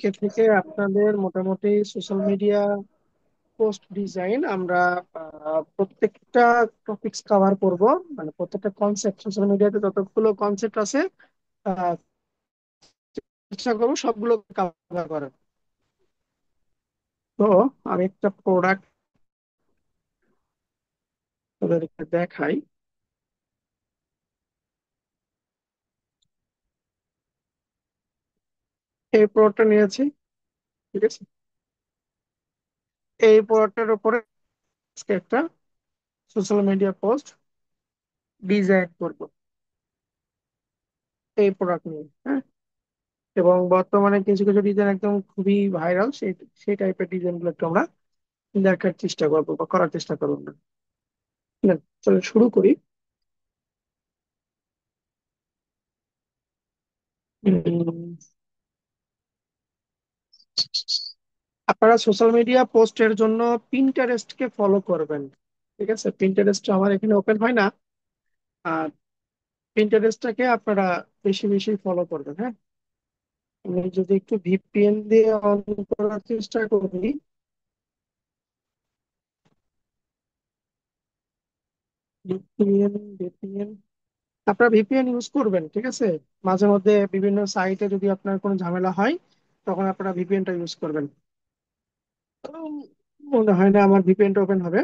আজকে থেকে আপনাদের মোটামুটি সোশ্যাল মিডিয়া পোস্ট ডিজাইন আমরা প্রত্যেকটা টপিকস কভার করব। মানে প্রত্যেকটা কনসেপ্ট, সোশ্যাল মিডিয়াতে যতগুলো কনসেপ্ট আছে আহ, চেষ্টা করবো সবগুলো কভার করার। তো আমি একটা প্রোডাক্ট ওদেরকে দেখাই। এই প্রোডাক্টটা নিয়েছি, ঠিক আছে। এই প্রোডাক্টের উপরে আজকে একটা সোশ্যাল মিডিয়া পোস্ট ডিজাইন করব এই প্রোডাক্ট নিয়ে, হ্যাঁ। এবং বর্তমানে কিছু কিছু ডিজাইন একদম খুবই ভাইরাল, সেই সেই টাইপের ডিজাইন গুলো একটু আমরা দেখার চেষ্টা করবো বা করার চেষ্টা করবো না। না, চলো শুরু করি। উম, আপনারা সোশ্যাল মিডিয়া পোস্টের জন্য পিন্টারেস্ট কে ফলো করবেন, ঠিক আছে। পিন্টারেস্ট আমার এখানে ওপেন হয় না। আর পিন্টারেস্টটাকে আপনারা বেশি বেশি ফলো করবেন, হ্যাঁ। আমি যদি একটু ভিপিএন দিয়ে অন করার চেষ্টা করি। ভিপিএন, ভিপিএন, আপনারা ভিপিএন ইউজ করবেন, ঠিক আছে। মাঝে মধ্যে বিভিন্ন সাইটে যদি আপনার কোনো ঝামেলা হয় তখন আপনারা ভিপিএনটা ইউজ করবেন। উম, মনে হয় না আমার ভিপিএনটা ওপেন হবে।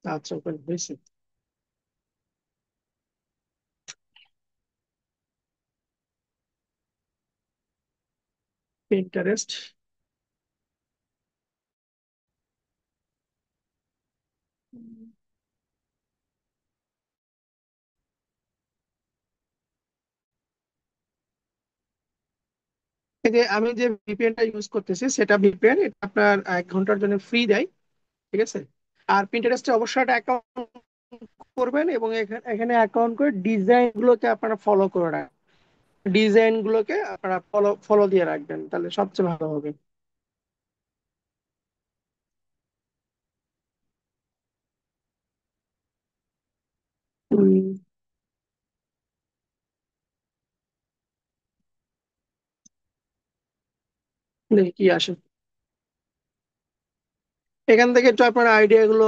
আচ্ছা, ওপেন হয়েছে। পিন্টারেস্ট। এই যে আমি যে ভিপিএনটা ইউজ করতেছি সেটা ভিপিএন, এটা আপনার 1 ঘন্টার জন্য ফ্রি দেয়, ঠিক আছে। আর পিন্টারেস্টে অবশ্যই একটা অ্যাকাউন্ট করবেন এবং এখানে এখানে অ্যাকাউন্ট করে ডিজাইন গুলোকে আপনারা ফলো করে রাখবেন। ডিজাইন গুলোকে আপনারা ফলো ফলো দিয়ে রাখবেন, তাহলে সবচেয়ে ভালো হবে। উম, দেখি কি আসে। এখান থেকে একটু আপনার আইডিয়া গুলো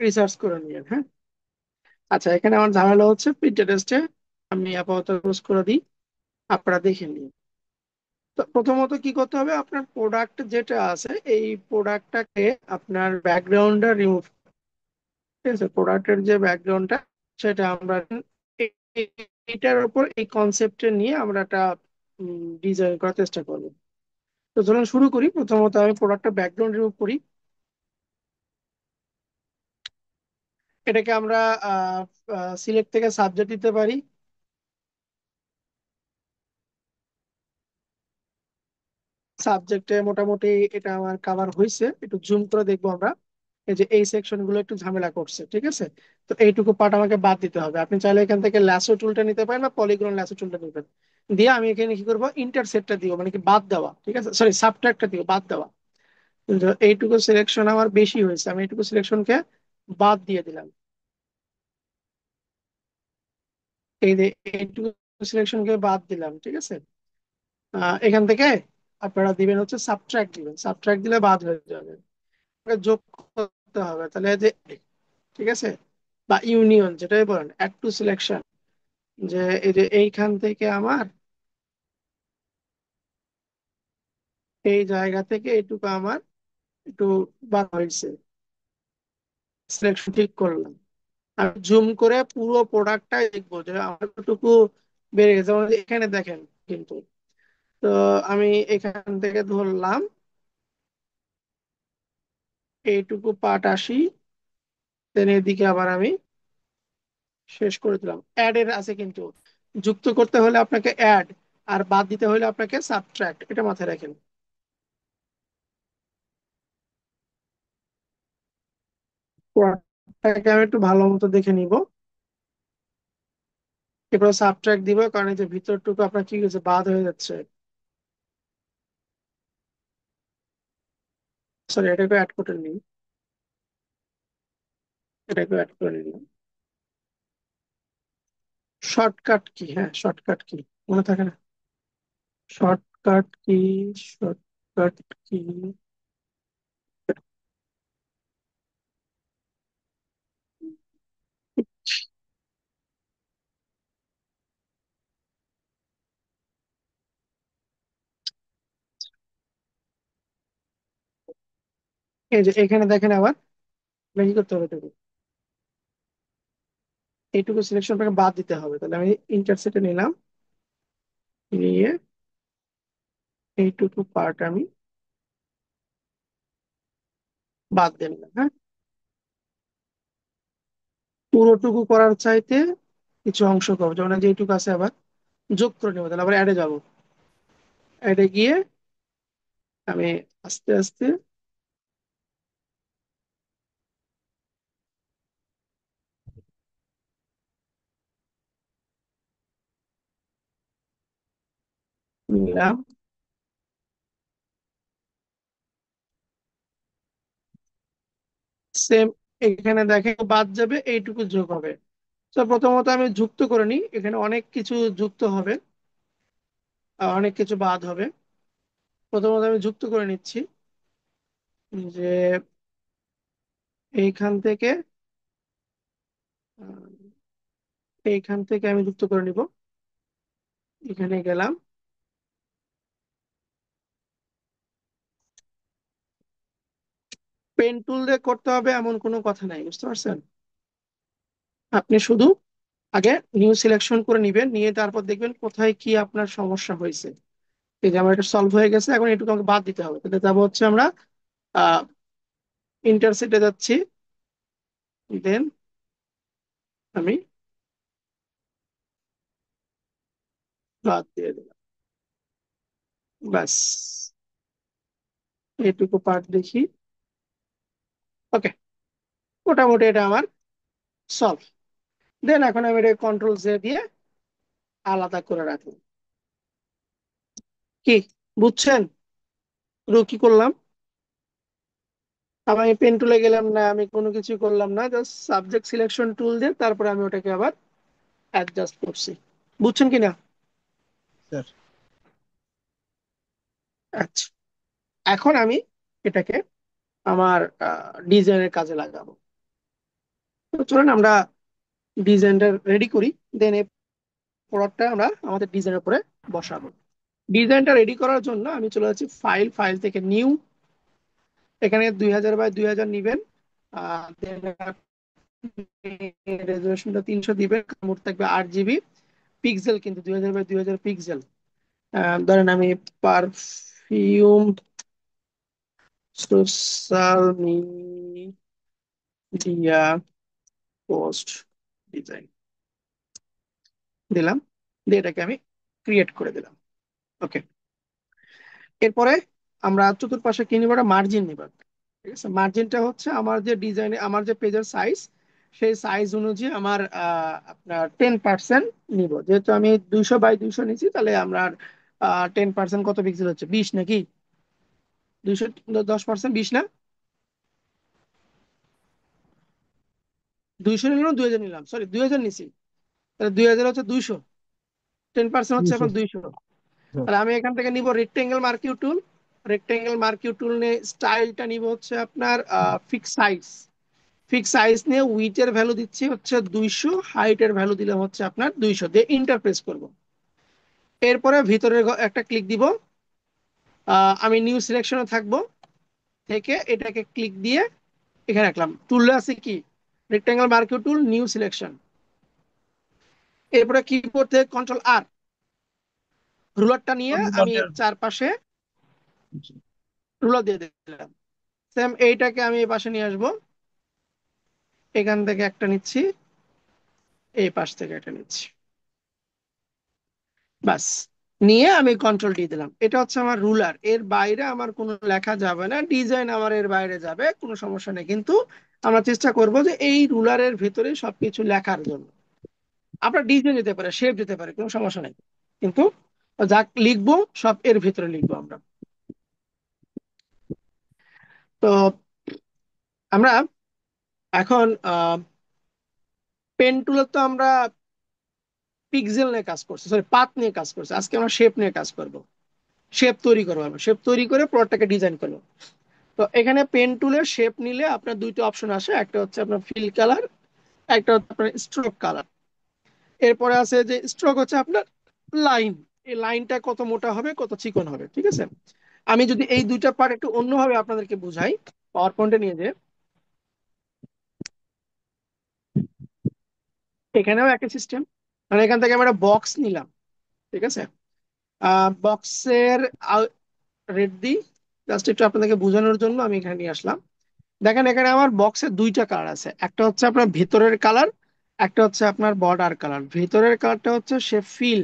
রিসার্চ করে নিন, হ্যাঁ। আচ্ছা, এখানে আমার ঝামেলা হচ্ছে পিন্টারেস্টে। আমি আপাতত ক্লোজ করে দিই, আপনারা দেখে নিন। তো প্রথমত কি করতে হবে, আপনার প্রোডাক্ট যেটা আছে এই প্রোডাক্টটাকে আপনার ব্যাকগ্রাউন্ডটা রিমুভ, ঠিক আছে। প্রোডাক্টের যে ব্যাকগ্রাউন্ডটা সেটা আমরা এটার উপর এই কনসেপ্টে নিয়ে আমরা একটা ডিজাইন করার চেষ্টা করবো। তো চলুন শুরু করি। প্রথমত আমি প্রোডাক্টের ব্যাকগ্রাউন্ড রিমুভ করি। এটাকে আমরা সিলেক্ট থেকে সাবজেক্ট দিতে পারি। সাবজেক্টে মোটামুটি এটা আমার কাভার হয়েছে, একটু জুম করে দেখবো আমরা। এই যে এই সেকশন গুলো একটু ঝামেলা করছে, ঠিক আছে। তো এইটুকু পার্ট আমাকে বাদ দিতে হবে। আপনি চাইলে এখান থেকে ল্যাসো টুলটা নিতে পারেন বা পলিগন ল্যাসো টুলটা নিতে পারেন। দিয়ে আমি এখানে কি করবো, ইন্টারসেপ্টটা দিব, মানে কি বাদ দেওয়া, ঠিক আছে। সরি, সাবট্রাক্টটা দিব, বাদ দেওয়া। কিন্তু এইটুকু সিলেকশন আমার বেশি হয়েছে, আমি এইটুকু সিলেকশনকে বাদ দিয়ে দিলাম। এই যে এইটুকু সিলেকশনকে বাদ দিলাম, ঠিক আছে। এখান থেকে আপনারা দিবেন হচ্ছে সাবট্রাক্ট দিবেন, সাবট্রাক্ট দিলে বাদ হয়ে যাবে। আপনাকে যোগ করতে হবে, তাহলে এই যে, ঠিক আছে। বা ইউনিয়ন যেটাই বলেন, অ্যাড টু সিলেকশন, যে এই যে এইখান থেকে আমার এই জায়গা থেকে এইটুকু আমার একটু বাদ হয়েছে, সিলেকশন ঠিক করলাম। আমি জুম করে পুরো প্রোডাক্টটাই দেখবো যে আমার কতটুকু বেড়ে গেছে। যেমন এখানে দেখেন কিন্তু। তো আমি এখান থেকে ধরলাম এইটুকু পার্ট আসি, দেন এদিকে আবার আমি শেষ করে দিলাম। অ্যাড এর আছে কিন্তু, যুক্ত করতে হলে আপনাকে অ্যাড, আর বাদ দিতে হলে আপনাকে সাবট্রাক্ট, এটা মাথায় রাখেন। প্রোডাক্টটাকে আমি একটু ভালো মতো দেখে নিব, এরপর সাবট্রাক্ট দিব, কারণ এই যে ভিতরটুকু আপনার কি হয়েছে, বাদ হয়ে যাচ্ছে। সরি, এটাকে অ্যাড করে নিই, এটাকে অ্যাড করে নিলাম। শর্টকাট কি, হ্যাঁ শর্টকাট কি মনে থাকে না। শর্টকাট কি, কাট কি, এই যে এখানে দেখেন আবার কি করতে হবে দেখুন, এইটুকু সিলেকশন থেকে বাদ দিতে হবে, তাহলে আমি ইন্টারসেটে নিলাম, নিয়ে এইটুকু পার্ট আমি বাদ দিয়ে নিলাম। হ্যাঁ, পুরোটুকু করার চাইতে কিছু অংশ করবো, যেমন এই যে এইটুকু আছে আবার যোগ করে নেবো, তাহলে আবার অ্যাডে যাবো, অ্যাডে গিয়ে আমি আস্তে আস্তে নিলাম। সেম, এখানে দেখেন বাদ যাবে, এইটুকু যোগ হবে। তো প্রথমত আমি যুক্ত করে নিই, এখানে অনেক কিছু যুক্ত হবে আর অনেক কিছু বাদ হবে। প্রথমত আমি যুক্ত করে নিচ্ছি, যে এইখান থেকে এইখান থেকে আমি যুক্ত করে নিব। এখানে গেলাম, পেন টুল দিয়ে করতে হবে এমন কোনো কথা নাই, বুঝতে পারছেন? আপনি শুধু আগে নিউ সিলেকশন করে নিবেন, নিয়ে তারপর দেখবেন কোথায় কি আপনার সমস্যা হয়েছে। এই যে আমার এটা সলভ হয়ে গেছে, এখন এটুকু আমাকে বাদ দিতে হবে, তাহলে যাবো হচ্ছে আমরা ইন্টারসেটে যাচ্ছি, দেন আমি বাদ দিয়ে দিলাম। ব্যাস, এইটুকু পার্ট দেখি। ওকে, মোটামুটি এটা আমার সলভ। দেন এখন আমি এটা কন্ট্রোল জে দিয়ে আলাদা করে রাখলাম। কি বুঝছেন পুরো কি করলাম? আমি পেন টুলে গেলাম না, আমি কোনো কিছু করলাম না, জাস্ট সাবজেক্ট সিলেকশন টুল দিয়ে তারপরে আমি ওটাকে আবার অ্যাডজাস্ট করছি। বুঝছেন কিনা? স্যার। আচ্ছা, এখন আমি এটাকে আমার ডিজাইনের কাজে লাগাবো। তো চলুন আমরা ডিজাইনটা রেডি করি, দেন এই প্রোডাক্টটা আমরা আমাদের ডিজাইনের উপরে বসাবো। ডিজাইনটা রেডি করার জন্য আমি চলে যাচ্ছি ফাইল, ফাইল থেকে নিউ, এখানে 2000 বাই 2000 নিবেন। রেজলিউশনটা 300 দিবেন, মোট থাকবে 8 জিবি। পিক্সেল কিন্তু 2000 বাই 2000 পিক্সেল। ধরেন আমি perfume social media post design দিলাম, দিয়ে এটাকে আমি ক্রিয়েট করে দিলাম। ওকে, এরপরে আমরা চতুর্পাশে কি নিব, মার্জিন নিব। ঠিক আছে, মার্জিনটা হচ্ছে আমার যে ডিজাইনে আমার যে পেজের সাইজ, সেই সাইজ অনুযায়ী আমার আপনার 10% নিব। যেহেতু আমি 200 বাই 200 নিচ্ছি, তাহলে আমরা 10% কত পিক্সেল হচ্ছে, 20 নাকি? 200 10% 20 না? 200 নিলাম, 2000 নিলাম, সরি 2000 নিছি, তাহলে 2000 হচ্ছে 200, 10% হচ্ছে এখন 200। স্যার। তাহলে আমি এখান থেকে নিব রেক্টেঙ্গেল মার্কিউ টুল। রেক্টেঙ্গেল মার্কিউ টুল নিয়ে স্টাইলটা নিব হচ্ছে আপনার ফিক্স সাইজ। ফিক্স সাইজ নিয়ে উইথের ভ্যালু দিচ্ছি হচ্ছে 200, হাইটের ভ্যালু দিলে হচ্ছে আপনার 200, দিয়ে ইন্টারপ্রেস করব। এরপরে ভিতরের একটা ক্লিক দিব, আমি নিউ সিলেকশনে থাকবো, থেকে এটাকে ক্লিক দিয়ে এখানে রাখলাম। টুলে আছে কি, রেক্টেঙ্গেল মার্কিউ টুল, নিউ সিলেকশন। এরপরে কিবোর্ড থেকে কন্ট্রোল আর, রুলারটা নিয়ে আমি চারপাশে রুলার দিয়ে দিলাম। সেম এইটাকে আমি এই পাশে নিয়ে আসবো, এখান থেকে একটা নিচ্ছি, এই পাশ থেকে একটা নিচ্ছি, বাস। নিয়ে আমি কন্ট্রোল ডি দিলাম। এটা হচ্ছে আমার রুলার, এর বাইরে আমার কোনো লেখা যাবে না, ডিজাইন আমার এর বাইরে যাবে, কোনো সমস্যা নেই। কিন্তু আমরা চেষ্টা করব যে এই রুলারের ভিতরে সবকিছু লেখার জন্য। আপনার ডিজাইন যেতে পারে, শেপ যেতে পারে, কোনো সমস্যা নেই, কিন্তু যা লিখবো সব এর ভিতরে লিখবো আমরা। তো আমরা এখন পেন টুলে তো আমরা পিক্সেল নিয়ে কাজ করছি, সরি পাত নিয়ে কাজ করছি, আজকে আমরা শেপ নিয়ে কাজ করব। শেপ তৈরি করবো, আমরা শেপ তৈরি করে প্রোডাক্টটাকে ডিজাইন করবো। তো এখানে পেন টুলের শেপ নিলে আপনার দুইটা অপশন আসে, একটা হচ্ছে আপনার ফিল কালার, একটা হচ্ছে আপনার স্ট্রোক কালার। এরপরে আছে যে স্ট্রোক হচ্ছে আপনার লাইন, এই লাইনটা কত মোটা হবে কত চিকন হবে, ঠিক আছে। আমি যদি এই দুইটা পার্ট একটু অন্যভাবে আপনাদেরকে বুঝাই, পাওয়ার পয়েন্টে নিয়ে যে এখানেও একই সিস্টেম। মানে এখান থেকে আমরা বক্স নিলাম, ঠিক আছে। বক্সের রেড দিই, জাস্ট একটু আপনাদেরকে বোঝানোর জন্য আমি এখানে নিয়ে আসলাম। দেখেন এখানে আমার বক্সে দুইটা কালার আছে, একটা হচ্ছে আপনার ভেতরের কালার, একটা হচ্ছে আপনার বর্ডার কালার। ভেতরের কালারটা হচ্ছে শেপ ফিল,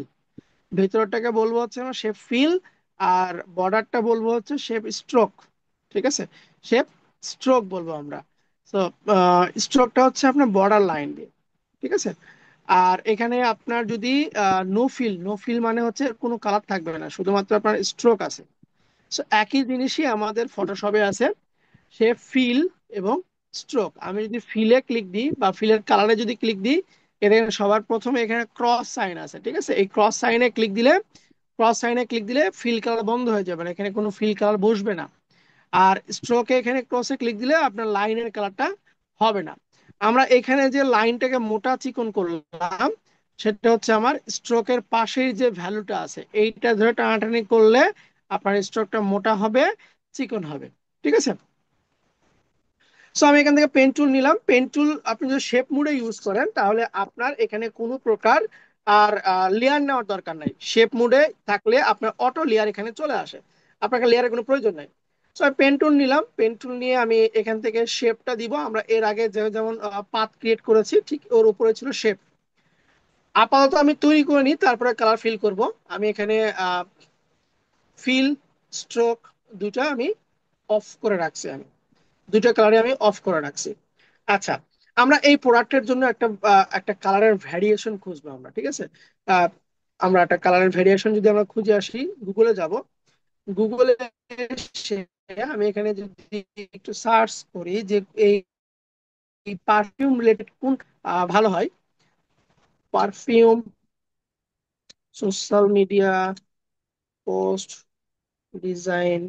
ভেতরটাকে বলবো হচ্ছে আমরা শেপ ফিল, আর বর্ডারটা বলবো হচ্ছে শেপ স্ট্রোক, ঠিক আছে। শেপ স্ট্রোক বলবো আমরা। তো স্ট্রোকটা হচ্ছে আপনার বর্ডার লাইন দিয়ে, ঠিক আছে। আর এখানে আপনার যদি নো ফিল, নো ফিল মানে হচ্ছে কোনো কালার থাকবে না, শুধুমাত্র আপনার স্ট্রোক আছে। সো একই জিনিসই আমাদের ফটোশপে আছে, সে ফিল এবং স্ট্রোক। আমি যদি ফিলে ক্লিক দিই বা ফিলের কালারে যদি ক্লিক দিই, এটা সবার প্রথমে এখানে ক্রস সাইন আছে, ঠিক আছে। এই ক্রস সাইনে ক্লিক দিলে, ক্রস সাইনে ক্লিক দিলে ফিল কালার বন্ধ হয়ে যাবে না, এখানে কোনো ফিল কালার বসবে না। আর স্ট্রোকে এখানে ক্রসে ক্লিক দিলে আপনার লাইনের কালারটা হবে না। আমরা এখানে যে লাইনটাকে মোটা চিকন করলাম, সেটা হচ্ছে আমার স্ট্রোকের পাশেই যে ভ্যালুটা আছে এইটা ধরে টানাটানি করলে আপনার স্ট্রোকটা মোটা হবে, চিকন হবে, ঠিক আছে। সো আমি এখান থেকে পেন টুল নিলাম। পেন টুল আপনি যদি শেপ মুডে ইউজ করেন তাহলে আপনার এখানে কোনো প্রকার আর লেয়ার নেওয়ার দরকার নাই। শেপ মুডে থাকলে আপনার অটো লেয়ার এখানে চলে আসে, আপনাকে লেয়ারের কোনো প্রয়োজন নাই। সো আমি পেন টুল নিলাম, পেন টুল নিয়ে আমি এখান থেকে শেপটা দিব। আমরা এর আগে যেমন পাথ ক্রিয়েট করেছি ঠিক ওর উপরে ছিল শেপ। আপাতত আমি তৈরি করে নিই, তারপরে কালার ফিল করব। আমি এখানে ফিল, স্ট্রোক দুটা আমি অফ করে রাখছি, আমি দুইটা কালারে আমি অফ করে রাখছি। আচ্ছা, আমরা এই প্রোডাক্টের জন্য একটা কালারের ভ্যারিয়েশন খুঁজবো আমরা, ঠিক আছে। আহ, আমরা একটা কালারের ভ্যারিয়েশন যদি আমরা খুঁজে আসি, গুগলে যাব। গুগলে এসে আমি এখানে যদি একটু সার্চ করি যে এই পারফিউম রিলেটেড কোন ভালো হয়, perfume, social media post, design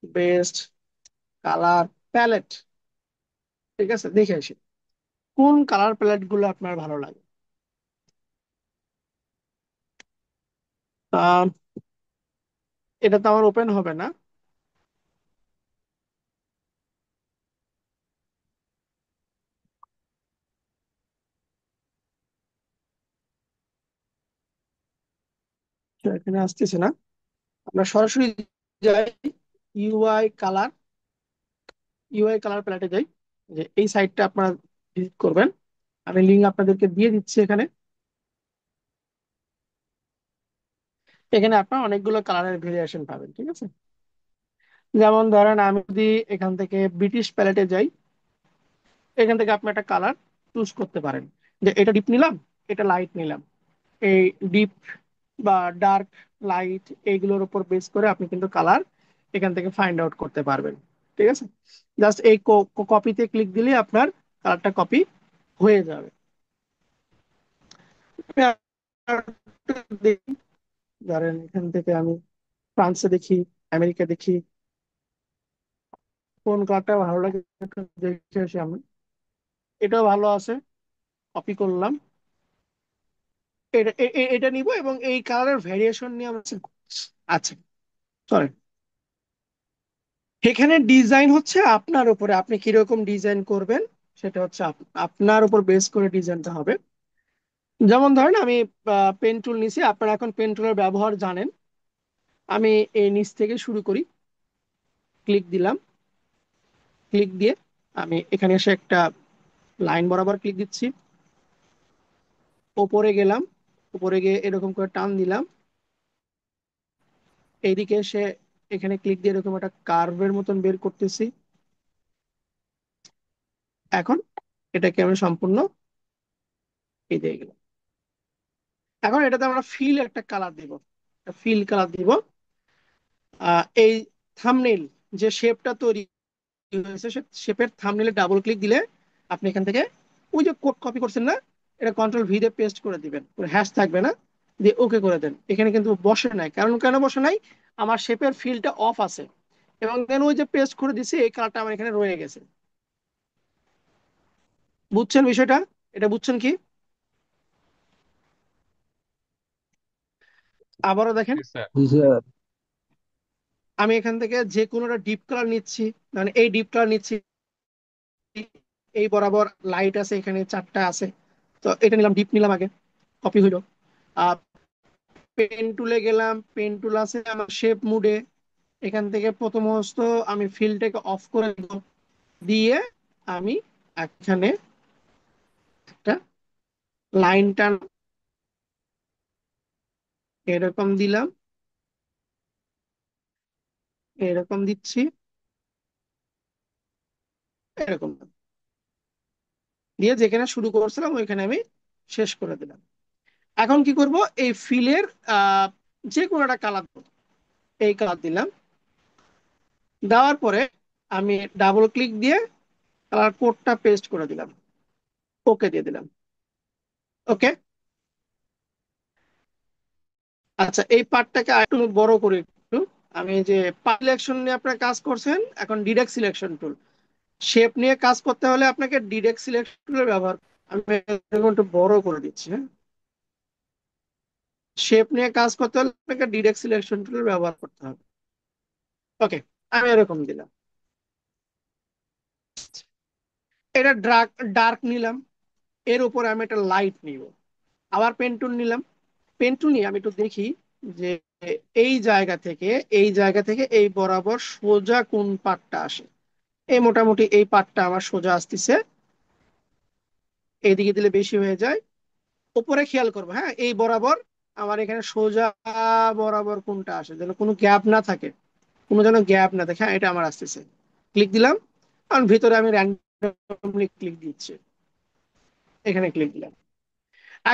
best, colour palette, ঠিক আছে, দেখে আসি কোন কালার প্যালেট গুলো আপনার ভালো লাগে। আহ, এটা তো আমার ওপেন হবে না। তো এখানে আসতেছে না, আমরা সরাসরি যাই ইউআই কালার, ইউআই কালার প্যালেটে যাই। যে এই সাইটটা আপনারা ভিজিট করবেন, আমি লিঙ্ক আপনাদেরকে দিয়ে দিচ্ছি এখানে। এখানে আপনার অনেকগুলো কালারের ভেরিয়েশন পাবেন, ঠিক আছে। যেমন ধরেন আমি যদি এখান থেকে ব্রিটিশ প্যালেটে যাই, এখান থেকে আপনি একটা কালার চুজ করতে পারেন, যে এটা ডিপ নিলাম, এটা লাইট নিলাম। এই ডিপ বা ডার্ক, লাইট, এইগুলোর উপর বেস করে আপনি কিন্তু কালার এখান থেকে ফাইন্ড আউট করতে পারবেন, ঠিক আছে। জাস্ট এই কপিতে ক্লিক দিলে আপনার কালারটা কপি হয়ে যাবে। আমি আরেকটু দেখি, ধরেন এখান থেকে আমি ফ্রান্সে দেখি, আমেরিকা দেখি, কোন কালারটা ভালো লাগে একটু দেখে আসি আমি। এটাও ভালো আছে, কপি করলাম। এটা নিব এবং এই কালারের ভ্যারিয়েশন নিয়ে আমরা আচ্ছা, সরি। এখানে ডিজাইন হচ্ছে আপনার উপরে, আপনি কিরকম ডিজাইন করবেন সেটা হচ্ছে আপনার উপর বেস করে ডিজাইনটা হবে। যেমন ধরেন আমি পেন টুল নিছি, আপনারা এখন পেন টুলের ব্যবহার জানেন। আমি এই নিচ থেকে শুরু করি, ক্লিক দিলাম, ক্লিক দিয়ে আমি এখানে এসে একটা লাইন বরাবর ক্লিক দিচ্ছি, ওপরে গেলাম, উপরে গিয়ে এরকম করে টান দিলাম, এইদিকে এসে এখানে ক্লিক দিয়ে এরকম একটা কার্ভের মতন বের করতেছি। এখন এটাকে আমি সম্পূর্ণ এই দিয়ে গেলাম। এখন এটাতে আমরা ফিল একটা কালার দিব, ফিল কালার দিব। এই থাম্বনেইল যে শেপটা তৈরি হয়েছে, সে শেপের থাম্বনেইলে ডাবল ক্লিক দিলে আপনি এখান থেকে ওই যে কোড কপি করছেন না, এটা কন্ট্রোল ভি দিয়ে পেস্ট করে দিবেন, হ্যাশ থাকবে না, দিয়ে ওকে করে দেন। এখানে কিন্তু বসে নাই, কারণ কেন বসে নাই, আমার শেপের ফিলটা অফ আছে, এবং দেন ওই যে পেস্ট করে দিছি এই কালারটা আমার এখানে রয়ে গেছে। বুঝছেন বিষয়টা? এটা বুঝছেন কি? আবারও দেখেন, জি স্যার। জি স্যার। আমি এখান থেকে যে কোনোটা ডিপ কালার নিচ্ছি, মানে এই ডিপ কালার নিচ্ছি, এই বরাবর লাইট আছে এখানে চারটা আছে, তো এটা নিলাম, ডিপ নিলাম আগে, কপি হইলো। আর পেন টুলে গেলাম, পেন টুল আছে আমার শেপ মুডে, এখান থেকে প্রথমত আমি ফিলটাকে অফ করে দেব, দিয়ে আমি এখানে একটা লাইন টান এরকম দিলাম, এরকম দিচ্ছি, এরকম দিয়ে যেখানে শুরু করছিলাম ওইখানে আমি শেষ করে দিলাম। এখন কি করব, এই ফিলের আহ যে কোনো একটা কালার, এই কালার দিলাম, দেওয়ার পরে আমি ডাবল ক্লিক দিয়ে কালার কোডটা পেস্ট করে দিলাম, ওকে দিয়ে দিলাম। ওকে। আচ্ছা, এই পার্টটাকে আরেকটু বড় করে একটু, আমি যে পার্ট সিলেকশন নিয়ে আপনারা কাজ করছেন, এখন ডিরেক্ট সিলেকশন টুল, শেপ নিয়ে কাজ করতে হলে আপনাকে ডিরেক্ট সিলেকশন টুলের ব্যবহার, আমি এরকম একটু বড় করে দিচ্ছি, হ্যাঁ। শেপ নিয়ে কাজ করতে হলে আপনাকে ডিরেক্ট সিলেকশন টুলের ব্যবহার করতে হবে। ওকে, আমি এরকম দিলাম। এটা ডার্ক ডার্ক নিলাম, এর উপরে আমি একটা লাইট নিব, আবার পেন টুল নিলাম, পেন টুল নিয়ে আমি একটু দেখি যে এই জায়গা থেকে, এই জায়গা থেকে এই বরাবর সোজা কোন পাটটা আসে। এই মোটামুটি এই পাটটা আমার সোজা আসতেছে, এইদিকে দিলে বেশি হয়ে যায়। উপরে খেয়াল করবো, হ্যাঁ, এই বরাবর আমার এখানে সোজা বরাবর কোনটা আসে, যেন কোনো গ্যাপ না থাকে, কোনো যেন গ্যাপ না থাকে, হ্যাঁ এটা আমার আসতেছে। ক্লিক দিলাম, কারণ ভিতরে আমি র্যান্ডমলি ক্লিক দিচ্ছি, এখানে ক্লিক দিলাম।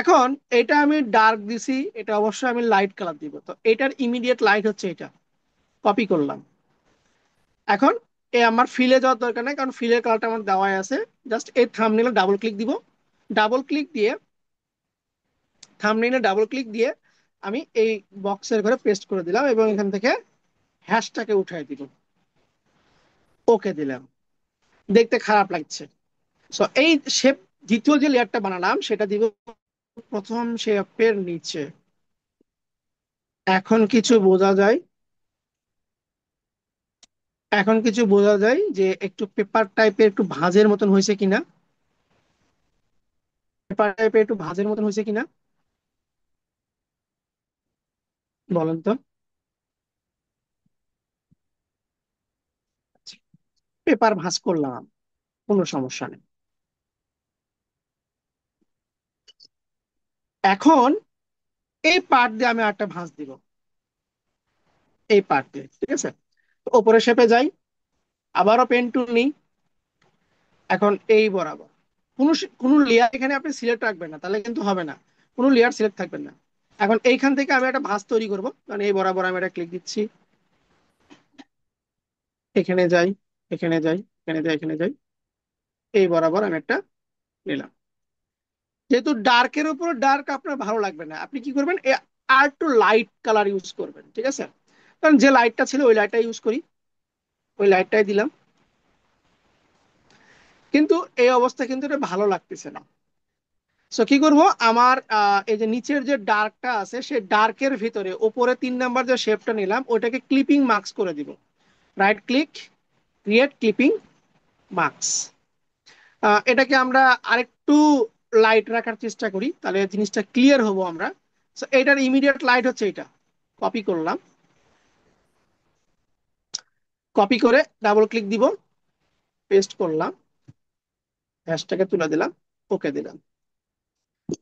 এখন এটা আমি ডার্ক দিছি, এটা অবশ্যই আমি লাইট কালার দিব, তো এটার ইমিডিয়েট লাইট হচ্ছে এটা, কপি করলাম। এখন এ আমার ফিলে যাওয়ার দরকার নাই, কারণ ফিলের কালারটা আমার দেওয়াই আছে। জাস্ট এই থাম্বনেইলে ডাবল ক্লিক দিব, ডাবল ক্লিক দিয়ে, থাম্বনেইলে ডাবল ক্লিক দিয়ে আমি এই বক্সের ঘরে পেস্ট করে দিলাম, এবং এখান থেকে হ্যাশটাকে উঠাই দিব, ওকে দিলাম। দেখতে খারাপ লাগছে, সো এই শেপ, দ্বিতীয় যে লেয়ারটা বানালাম সেটা দিব প্রথম শেপের নিচে। এখন কিছু বোঝা যায়, এখন কিছু বোঝা যায় যে একটু পেপার টাইপের একটু ভাঁজের মতন হয়েছে কিনা, পেপার টাইপের একটু ভাঁজের মতন হয়েছে কিনা, বলেন তো। পেপার ভাঁজ করলাম, কোনো সমস্যা নেই। এখন এই পার্ট দিয়ে আমি একটা ভাঁজ দিব, এই পার্ট দিয়ে, ঠিক আছে। তো ওপরে শেপে যাই, আবারও পেন টুল নিই, এখন এই বরাবর কোনো লেয়ার এখানে আপনি সিলেক্ট রাখবেন না, তাহলে কিন্তু হবে না, কোনো লেয়ার সিলেক্ট থাকবেন না। এখন এইখান থেকে আমি একটা ভাঁজ তৈরি করবো, কারণ এই বরাবর আমি একটা ক্লিক দিচ্ছি, এখানে যাই, এখানে যাই, এখানে যাই, এখানে যাই, এই বরাবর আমি একটা নিলাম। যেহেতু ডার্কের উপর ডার্ক আপনার ভালো লাগবে না, আপনি কি করবেন, আর একটু লাইট কালার ইউজ করবেন, ঠিক আছে। কারণ যে লাইটটা ছিল ওই লাইটটা ইউজ করি, ওই লাইটটাই দিলাম। কিন্তু এই অবস্থা কিন্তু এটা ভালো লাগতেছে না। সো কি করব, আমার এই যে নিচের যে ডার্কটা আছে সেই ডার্কের ভিতরে উপরে 3 নাম্বার যে শেপটা নিলাম ওইটাকে ক্লিপিং মার্কস করে দিব, right click, create clipping marks. এটাকে আমরা আরেকটু লাইট রাখার চেষ্টা করি, তাহলে জিনিসটা ক্লিয়ার হবো আমরা। সো এটার ইমিডিয়েট লাইট হচ্ছে এটা, কপি করলাম, কপি করে ডাবল ক্লিক দিব, পেস্ট করলাম, হ্যাশটাকে তুলে দিলাম, ওকে দিলাম।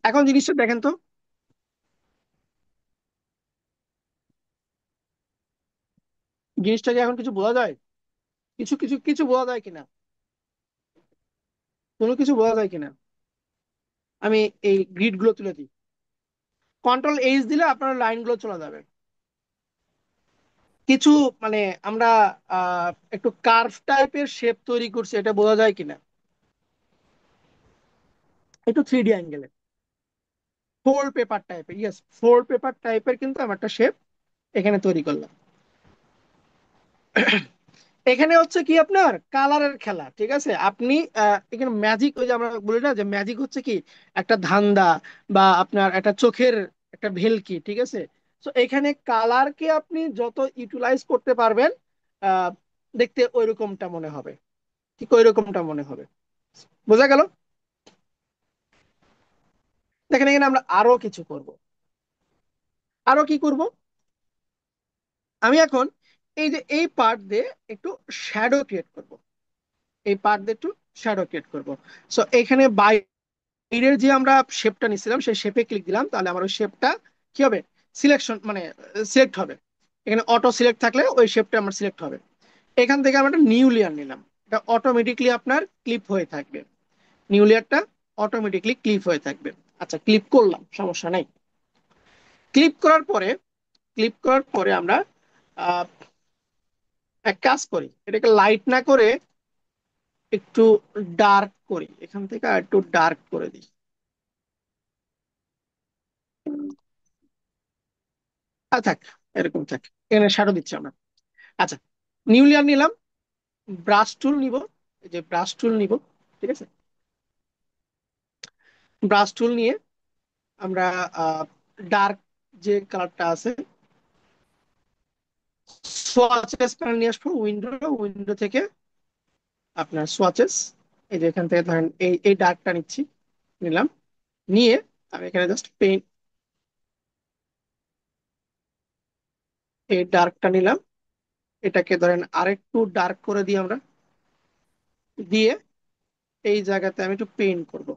এখন জিনিসটা দেখেন তো, জিনিসটাকে এখন কিছু বোঝা যায়, কিছু কিছু কিছু বোঝা যায় কিনা, কোনো কিছু বোঝা যায় কিনা। আমি এই গ্রিড গুলো তুলে দিই, কন্ট্রোল এইচ দিলে আপনার লাইন গুলো চলে যাবে। কিছু মানে আমরা একটু কার্ভ টাইপের শেপ তৈরি করছি, এটা বোঝা যায় কিনা, একটু 3D অ্যাঙ্গেলে ফোর পেপার টাইপের, ইয়েস ফোর পেপার টাইপের কিন্তু আমার একটা শেপ এখানে তৈরি করলাম। এখানে হচ্ছে কি আপনার কালারের খেলা, ঠিক আছে? আপনি এখানে ম্যাজিক, ওই যে আমরা বলি না যে ম্যাজিক হচ্ছে কি একটা ধান্দা বা আপনার একটা চোখের একটা ভেলকি, ঠিক আছে? তো এখানে কালারকে আপনি যত ইউটিলাইজ করতে পারবেন, আহ, দেখতে ওইরকমটা মনে হবে, ঠিক ওইরকমটা মনে হবে। বোঝা গেল? দেখেন এখানে আমরা আরো কিছু করব। আরো কি করব? আমি এখন এই যে এই পার্ট দিয়ে একটু শ্যাডো ক্রিয়েট করব। এই পার্ট দিয়ে একটু শ্যাডো ক্রিয়েট করব। সো এখানে বাইরের যে আমরা শেপটা নিছিলাম সেই শেপে ক্লিক দিলাম, তাহলে আমার ওই শেপটা কি হবে, সিলেকশন মানে সিলেক্ট হবে। এখানে অটো সিলেক্ট থাকলে ওই শেপটা আমার সিলেক্ট হবে। এখান থেকে আমরা একটা নিউ লেয়ার নিলাম, এটা অটোমেটিকলি আপনার ক্লিপ হয়ে থাকবে। নিউ লেয়ারটা অটোমেটিকলি ক্লিপ হয়ে থাকবে। আচ্ছা, ক্লিপ করলাম, সমস্যা নাই। ক্লিপ করার পরে, ক্লিপ করার পরে আমরা আহ, এক কাজ করি, এটাকে লাইট না করে একটু ডার্ক করি, এখান থেকে আর একটু ডার্ক করে দিই। আর থাক, এরকম থাক। এখানে শ্যাডো দিচ্ছি আমরা। আচ্ছা, নিউ লেয়ার নিলাম, ব্রাশ টুল নিব, এই যে ব্রাশ টুল নিব, ঠিক আছে? ব্রাশ টুল নিয়ে আমরা ডার্ক যে কালারটা আছে, সোয়াচেস প্যানেল নিয়ে আসবো, উইন্ডো থেকে আপনার সোয়াচেস, এই যে এখান থেকে ধরেন এই এই ডার্কটা নিচ্ছি, নিলাম। নিয়ে আমি এখানে জাস্ট পেইন্ট, এই ডার্কটা নিলাম, এটাকে ধরেন আরেকটু ডার্ক করে দিই আমরা। দিয়ে এই জায়গাতে আমি একটু পেইন্ট করব,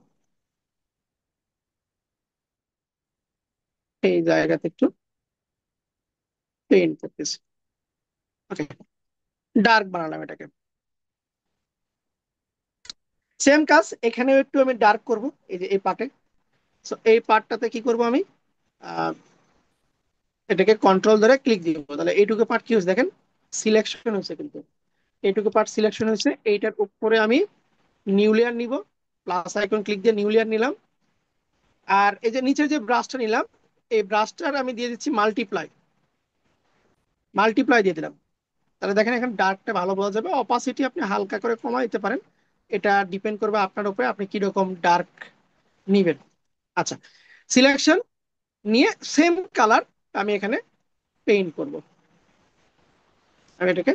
এই জায়গাতে একটু পেইন্ট করতেছি। ওকে, ডার্ক বানালাম এটাকে। সেম কাজ এখানেও একটু আমি ডার্ক করব, এই যে এই পার্টে। সো এই পার্টটাতে কি করব আমি, আহ, এটাকে কন্ট্রোল ধরে ক্লিক দিব, তাহলে এইটুকু পার্ট কি হচ্ছে দেখেন, সিলেকশন হয়েছে কিন্তু। এইটুকু পার্ট সিলেকশন হয়েছে। এইটার উপরে আমি নিউ লেয়ার নিব, প্লাস আইকন ক্লিক দিয়ে নিউ লেয়ার নিলাম। আর এই যে নিচের যে ব্রাশটা নিলাম, এই ব্রাশটার আমি দিয়ে দিচ্ছি মাল্টিপ্লাই, মাল্টিপ্লাই দিয়ে দিলাম। তাহলে দেখেন এখানে ডার্কটা ভালো বোঝা যাবে। অপাসিটি আপনি হালকা করে কমাই দিতে পারেন, এটা ডিপেন্ড করবে আপনার উপরে আপনি কিরকম ডার্ক নিবেন। আচ্ছা, সিলেকশন নিয়ে সেম কালার আমি এখানে পেইন্ট করব। আমি এটাকে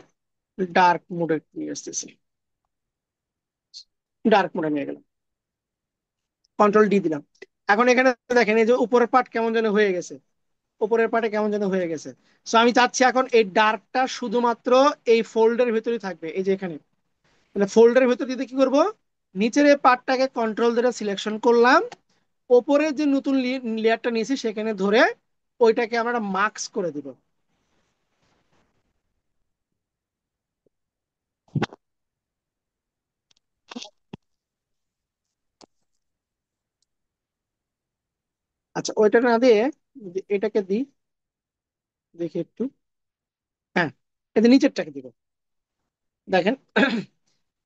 ডার্ক মোডে নিয়ে আসতেছি, ডার্ক মোডে নিয়ে গেলাম, কন্ট্রোল ডি দিলাম। এখন এখানে দেখেন এই যে উপরের পার্ট কেমন যেন হয়ে গেছে, উপরের পার্টে কেমন যেন হয়ে গেছে। সো আমি চাচ্ছি এখন এই ডার্কটা শুধুমাত্র এই ফোল্ডের ভিতরে থাকবে, এই যে এখানে। মানে ফোল্ডের ভিতর দিতে কি করব, নিচের এই পার্টটাকে কন্ট্রোল ধরে সিলেকশন করলাম, ওপরে যে নতুন লেয়ারটা নিয়েছি সেখানে ধরে ওইটাকে আমরা মার্কস করে দিব। আচ্ছা, ওইটা না দিয়ে যদি এটাকে দিই, দেখি একটু। হ্যাঁ, এটা নিচেরটাকে দিব। দেখেন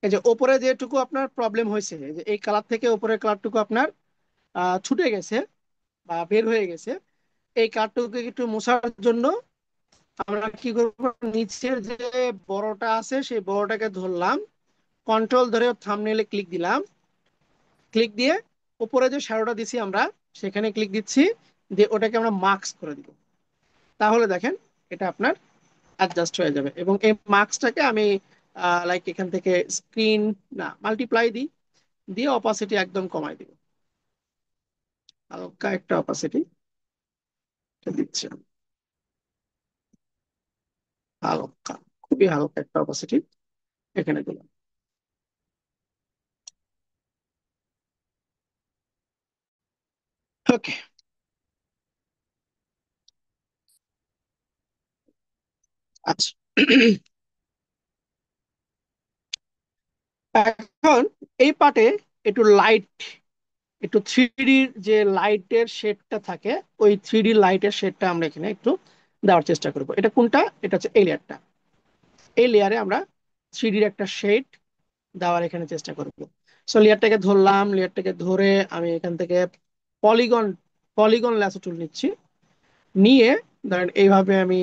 এই যে ওপরে যেটুকু আপনার প্রবলেম হয়েছে, এই যে এই কালার থেকে উপরের কালারটুকু আপনার ছুটে গেছে বা বের হয়ে গেছে, এই কালারটুকু একটু মোছার জন্য আমরা কি করবো, নিচের যে বড়টা আছে সেই বড়টাকে ধরলাম, কন্ট্রোল ধরে থাম্বনেইলে ক্লিক দিলাম। ক্লিক দিয়ে উপরে যে শ্যাডোটা দিছি আমরা সেখানে ক্লিক দিচ্ছি, দিয়ে ওটাকে আমরা মার্কস করে দিব। তাহলে দেখেন এটা আপনার অ্যাডজাস্ট হয়ে যাবে। এবং এই মার্কসটাকে আমি লাইক এখান থেকে স্ক্রিন না মাল্টিপ্লাই দিই, দিয়ে অপাসিটি একদম কমাই দিব, হালকা একটা অপাসিটি দিচ্ছে, হালকা, খুবই হালকা একটা অপাসিটি এখানে দিলাম। ওকে, আচ্ছা। এখন এই পার্টে একটু লাইট, একটু থ্রি ডির যে লাইটের শেডটা থাকে, ওই থ্রি ডি লাইটের শেডটা আমরা এখানে একটু দেওয়ার চেষ্টা করব। এটা কোনটা, এটা হচ্ছে এই লেয়ারটা। এই লেয়ারে আমরা থ্রি ডির একটা শেড দেওয়ার এখানে চেষ্টা করব। সো লেয়ারটাকে ধরলাম, লেয়ারটাকে ধরে আমি এখান থেকে পলিগন, পলিগন ল্যাসো টুল নিচ্ছি, নিয়ে ধরেন এইভাবে আমি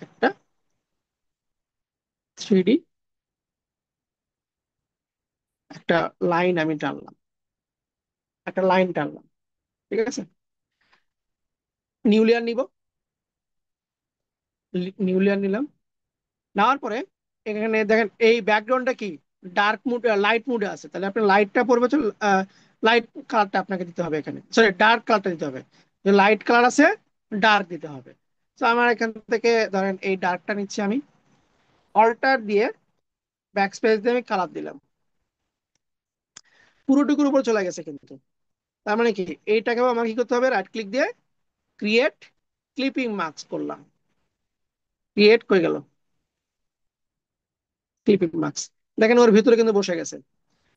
একটা 3D একটা লাইন আমি টানলাম, একটা লাইন টানলাম, ঠিক আছে। নিউ লেয়ার নিব, নিউ লেয়ার নিলাম। নেওয়ার পরে এখানে দেখেন এই ব্যাকগ্রাউন্ডটা কি ডার্ক মুড, লাইট মুডে আছে, তাহলে আপনি লাইটটা পড়বে তো লাইট কালারটা আপনাকে দিতে হবে, এখানে সরি ডার্ক কালারটা দিতে হবে। যে লাইট কালার আছে ডার্ক দিতে হবে। তো আমার এখান থেকে ধরেন এই ডার্কটা নিচ্ছি আমি, অল্টার দিয়ে ব্যাক স্পেস দিয়ে আমি কালার দিলাম, পুরোটুকুর উপর চলে গেছে কিন্তু। তার মানে কি এইটাকেও আমার কি করতে হবে, রাইট ক্লিক দিয়ে ক্রিয়েট ক্লিপিং মাস্ক করলাম, ক্রিয়েট করে গেল ক্লিপিং মাস্ক। দেখেন ওর ভিতরে কিন্তু বসে গেছে।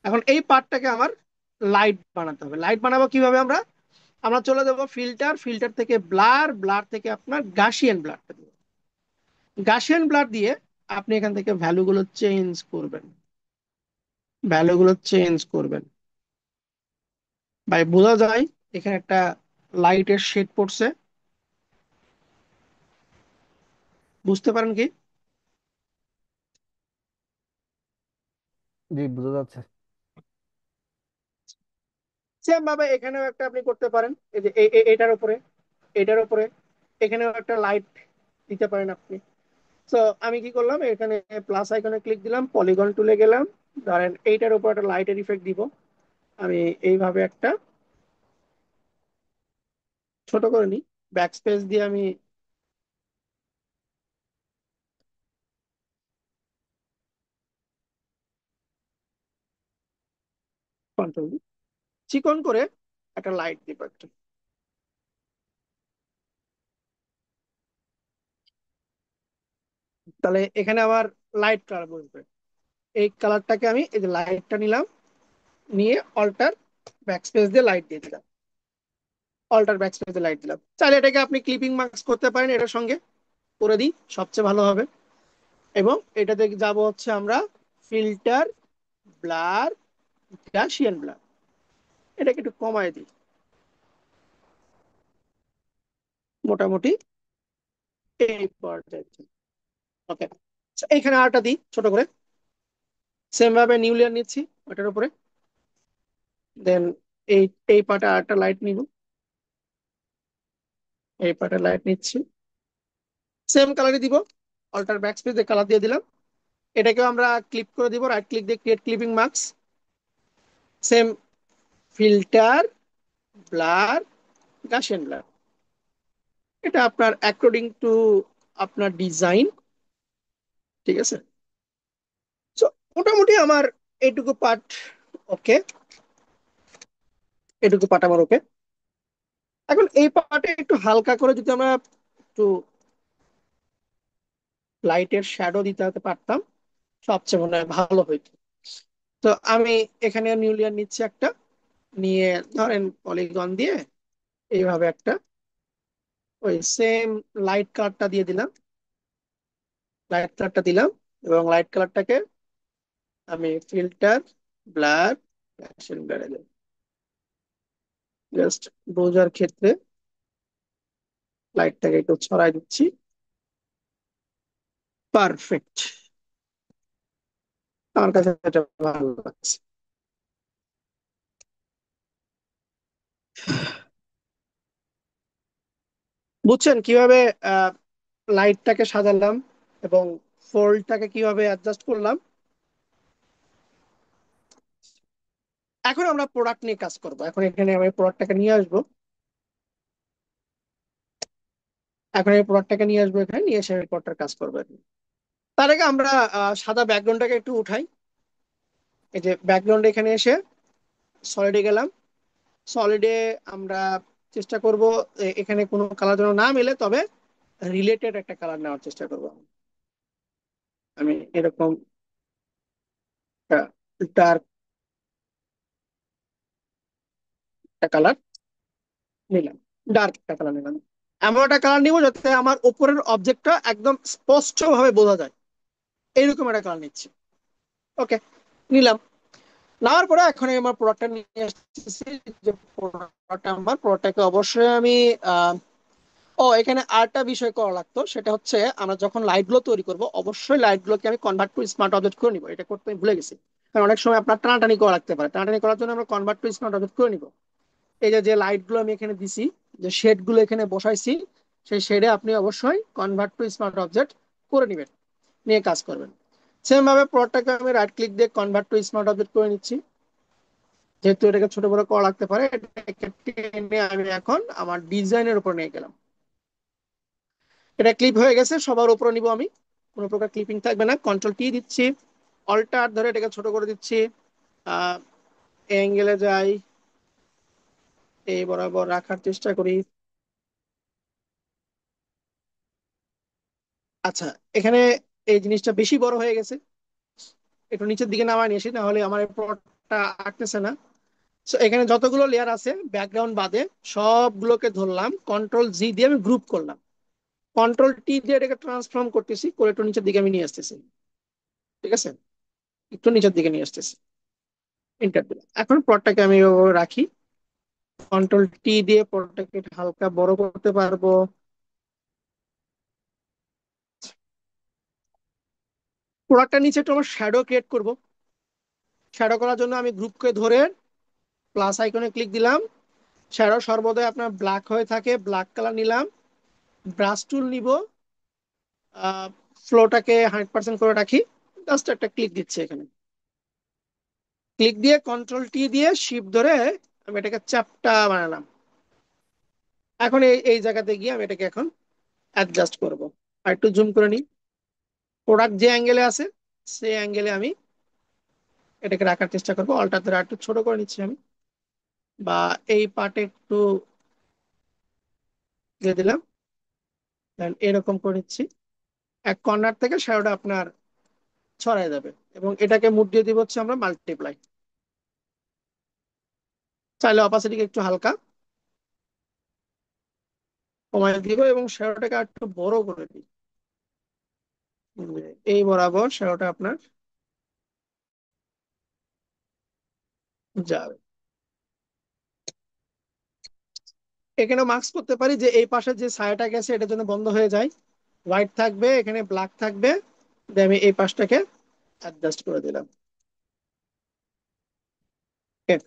এখন এই পার্টটাকে আমার লাইট বানাতে হবে। লাইট বানাবো কিভাবে, আমরা আমরা চলে যাবো ফিল্টার, ফিল্টার থেকে ব্লার, ব্লার থেকে আপনার গাশিয়ান ব্লারটা দিব। গাশিয়ান ব্লার দিয়ে আপনি এখান থেকে ভ্যালুগুলো চেঞ্জ করবেন, ভ্যালুগুলো চেঞ্জ করবেন। ভাই বোঝা যায় এখানে একটা লাইটের শেড পড়ছে, বুঝতে পারেন কি? জি, বোঝা যাচ্ছে। সেম ভাবে এখানেও একটা আপনি করতে পারেন, এই যে এটার উপরে, এটার উপরে এখানেও একটা লাইট দিতে পারেন আপনি। তো আমি কি করলাম, এখানে প্লাস আইকনে ক্লিক দিলাম, পলিগন টুলে গেলাম, ধরেন এইটার উপর একটা লাইটের ইফেক্ট দিব। আমি এইভাবে একটা ছোট করে নিই, ব্যাক স্পেস দিয়ে আমি কন্ট্রোল দিই, চিকন করে একটা লাইট দিব একটা। তাহলে এখানে আবার লাইট কালার বসবে। এই কালারটাকে আমি এই যে লাইটটা নিলাম, নিয়ে অল্টার ব্যাক স্পেস দিয়ে লাইট দিয়ে দিলাম, অল্টার ব্যাক স্পেস দিয়ে লাইট দিলাম। তাহলে এটাকে আপনি ক্লিপিং মার্কস করতে পারেন, এটার সঙ্গে করে দিই সবচেয়ে ভালো হবে। এবং এটাতে যাব হচ্ছে আমরা ফিল্টার, ব্লার, গাসিয়ান ব্লার, এটাকে একটু কমায় দিই মোটামুটি এই পর্যায়ে। ওকে, এখানে আরটা দিই ছোট করে, সেম ভাবে নিউ লেয়ার নিচ্ছি ওটার উপরে, দেন এই এই পার্টে আরটা লাইট নিব, এই পার্টে লাইট নিচ্ছি, সেম কালারই দিব, অল্টার ব্যাক স্পেস দিয়ে কালার দিয়ে দিলাম। এটাকেও আমরা ক্লিপ করে দিব, রাইট ক্লিক দিয়ে create clipping marks, same filter, blur, গাসিয়ান blur. এটা আপনার অ্যাকর্ডিং টু আপনার ডিজাইন, ঠিক আছে। তো মোটামুটি আমার এইটুকু পার্ট ওকে, এটুকু পার্ট আমার ওকে। এখন এই পার্টে একটু হালকা করে যদি আমরা একটু লাইটের শ্যাডো দিতে হতে পারতাম, সবচেয়ে মনে হয় ভালো হইতো। তো আমি এখানে নিউ লেয়ার নিচ্ছি একটা, নিয়ে ধরেন পলিগন দিয়ে এইভাবে একটা ওই সেম লাইট কালারটা দিয়ে দিলাম, লাইট কালারটা দিলাম, এবং লাইট কালারটাকে আমি ফিল্টার, ব্লার, জাস্ট বোঝার ক্ষেত্রে লাইটটাকে একটু ছড়াই দিচ্ছি। পারফেক্ট, আমার কাছে এটা ভালো লাগছে। বুঝছেন কিভাবে লাইটটাকে সাজালাম এবং ফোল্ডটাকে কিভাবে অ্যাডজাস্ট করলাম? এখন আমরা প্রোডাক্ট নিয়ে কাজ করব। এখন এখানে আমি প্রোডাক্টটাকে নিয়ে আসবো, এখন এই প্রোডাক্টটাকে নিয়ে আসবো, এখানে নিয়ে এসে আমি প্রোডাক্টের কাজ করবো এখন। তার আগে আমরা সাদা ব্যাকগ্রাউন্ডটাকে একটু উঠাই। এই যে ব্যাকগ্রাউন্ড, এখানে এসে সলিডে গেলাম, সলিডে আমরা চেষ্টা করব এখানে কোনো কালার যেন না মেলে, তবে রিলেটেড একটা কালার নেওয়ার চেষ্টা করবো। আমি এরকম ডার্ক একটা কালার নিলাম, ডার্ক একটা কালার নিলাম, এমন একটা কালার নিব যাতে আমার উপরের অবজেক্টটা একদম স্পষ্ট ভাবে বোঝা যায়, এইরকম একটা কালার নিচ্ছি। ওকে, নিলাম। নেওয়ার পরে এখন আমি আমার প্রোডাক্টটা নিয়ে আসতেছি। যে প্রোডাক্টটা, আমার প্রোডাক্টটাকে অবশ্যই আমি ও, এখানে আরেকটা বিষয় করা লাগতো, সেটা হচ্ছে আমরা যখন লাইট গুলো তৈরি করব অবশ্যই লাইট গুলোকে আমি কনভার্ট টু স্মার্ট অবজেক্ট করে নিব। এটা করতে আমি ভুলে গেছি। কারণ অনেক সময় আপনার টানাটানি করা লাগতে পারে, টানাটানি করার জন্য আমরা কনভার্ট টু স্মার্ট অবজেক্ট করে নিব। এই যে যে লাইট গুলো আমি এখানে দিছি, যে শেড গুলো এখানে বসাইছি, সেই শেডে আপনি অবশ্যই কনভার্ট টু স্মার্ট অবজেক্ট করে নিবেন, নিয়ে কাজ করবেন। সেম ভাবে পরটাকে আমি রাইট ক্লিক দিয়ে কনভার্ট টু স্মার্ট অবজেক্ট করে নিচ্ছি। যেহেতু এটাকে ছোট বড় করা লাগতে পারে, এটাকে টেনে আমি এখন আমার ডিজাইনের উপর নিয়ে গেলাম। এটা ক্লিপ হয়ে গেছে, সবার উপরে নিব আমি, কোনো প্রকার ক্লিপিং থাকবে না। কন্ট্রোল টি দিচ্ছি, অল্টার ধরে এটাকে ছোট করে দিচ্ছি। আহ অ্যাঙ্গেলে যাই, এই বরাবর রাখার চেষ্টা করি। আচ্ছা, এখানে এই জিনিসটা বেশি বড় হয়ে গেছে, একটু নিচের দিকে নামায় নিয়ে আসি, নাহলে আমার এই পটটা আঁকতেছে না। So, এখানে যতগুলো লেয়ার আছে ব্যাকগ্রাউন্ড বাদে সবগুলোকে ধরলাম, কন্ট্রোল জি দিয়ে আমি গ্রুপ করলাম। কন্ট্রোল টি দিয়ে এটাকে ট্রান্সফর্ম করতেছি, করে একটু নিচের দিকে আমি নিয়ে আসতেছি। ঠিক আছে, একটু নিচের দিকে নিয়ে আসতেছি, এন্টার দিলাম। এখন পটটাকে আমি এভাবে রাখি, কন্ট্রোল টি দিয়ে পটটাকে হালকা বড় করতে পারবো। প্রোডাক্টটা নিচে একটু আমার শ্যাডো ক্রিয়েট করব। শ্যাডো করার জন্য আমি গ্রুপকে ধরে প্লাস আইকনে ক্লিক দিলাম। শ্যাডো সর্বদাই আপনার ব্ল্যাক হয়ে থাকে, ব্ল্যাক কালার নিলাম। ব্রাশ টুল নিব, ফ্লোটাকে 100% করে রাখি, জাস্ট একটা ক্লিক দিচ্ছি এখানে। ক্লিক দিয়ে কন্ট্রোল টি দিয়ে শিপ ধরে আমি এটাকে চ্যাপ্টা বানালাম। এখন এই এই জায়গাতে গিয়ে আমি এটাকে এখন অ্যাডজাস্ট করব। আর একটু জুম করে নিই, প্রোডাক্ট যে অ্যাঙ্গেলে আছে সেই অ্যাঙ্গেলে আমি এটাকে রাখার চেষ্টা করবো। অল্টার ধরে একটু ছোট করে নিচ্ছি আমি, বা এই পার্টে একটু দিয়ে দিলাম, দেন এরকম করে নিচ্ছি। এক কর্নার থেকে শ্যাডোটা আপনার ছড়ায় যাবে। এবং এটাকে মুড দিয়ে দিব হচ্ছে আমরা মাল্টিপ্লাই। চাইলে অপাসিটিকে একটু হালকা কমায় দিব এবং শ্যাডোটাকে আর একটু বড় করে দিই। এই বরাবর শ্যাডোটা আপনার যাবে। এখানে মার্কস করতে পারি যে এই পাশে যে ছায়াটা গেছে এটার জন্য বন্ধ হয়ে যায়, হোয়াইট থাকবে, এখানে ব্ল্যাক থাকবে। দিয়ে আমি এই পাশটাকে অ্যাডজাস্ট করে দিলাম। Okay,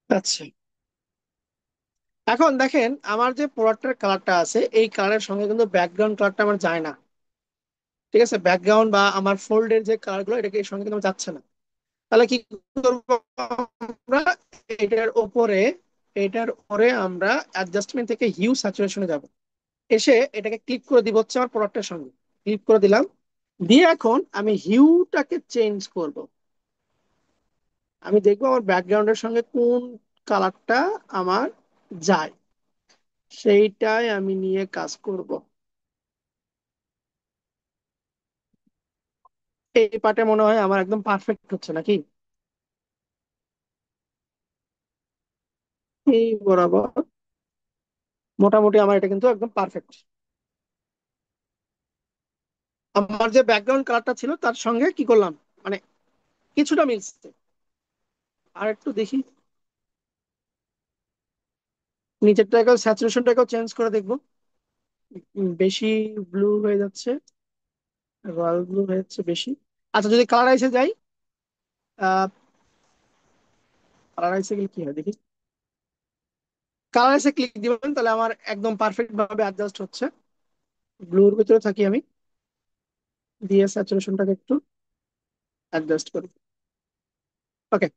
আচ্ছা, এখন দেখেন আমার যে প্রোডাক্টের কালারটা আছে এই কালারের সঙ্গে কিন্তু ব্যাকগ্রাউন্ড কালারটা আমার যায় না। ঠিক আছে, ব্যাকগ্রাউন্ড বা আমার ফোল্ডের যে কালার গুলো এটাকে এর সঙ্গে কিন্তু আমার যাচ্ছে না। তাহলে কি করবো আমরা, এটার উপরে এটার উপরে আমরা অ্যাডজাস্টমেন্ট থেকে হিউ স্যাচুরেশনে যাব। এসে এটাকে ক্লিক করে দিব হচ্ছে আমার প্রোডাক্টের সঙ্গে, ক্লিক করে দিলাম। দিয়ে এখন আমি হিউটাকে চেঞ্জ করব। আমি দেখবো আমার ব্যাকগ্রাউন্ডের সঙ্গে কোন কালারটা আমার যায়, সেইটাই আমি নিয়ে কাজ করব। এই পার্টে মনে হয় আমার একদম পারফেক্ট হচ্ছে নাকি? এই বরাবর মোটামুটি আমার এটা কিন্তু একদম পারফেক্ট। আমার যে ব্যাকগ্রাউন্ড কালারটা ছিল তার সঙ্গে কি করলাম, মানে কিছুটা মিলছে। আর একটু দেখি, নিচেরটাকেও স্যাচুরেশনটাকেও চেঞ্জ করে দেখবো। বেশি ব্লু হয়ে যাচ্ছে, রয়্যাল ব্লু হয়ে যাচ্ছে বেশি। আচ্ছা, যদি কালারাইজে যাই, কালারাইজে গেলে কি হয় দেখি। কালারাইজে ক্লিক দিবেন, তাহলে আমার একদম পারফেক্ট ভাবে অ্যাডজাস্ট হচ্ছে। ব্লুর ভিতরে থাকি আমি, দিয়ে স্যাচুরেশনটাকে একটু অ্যাডজাস্ট করি। ওকে,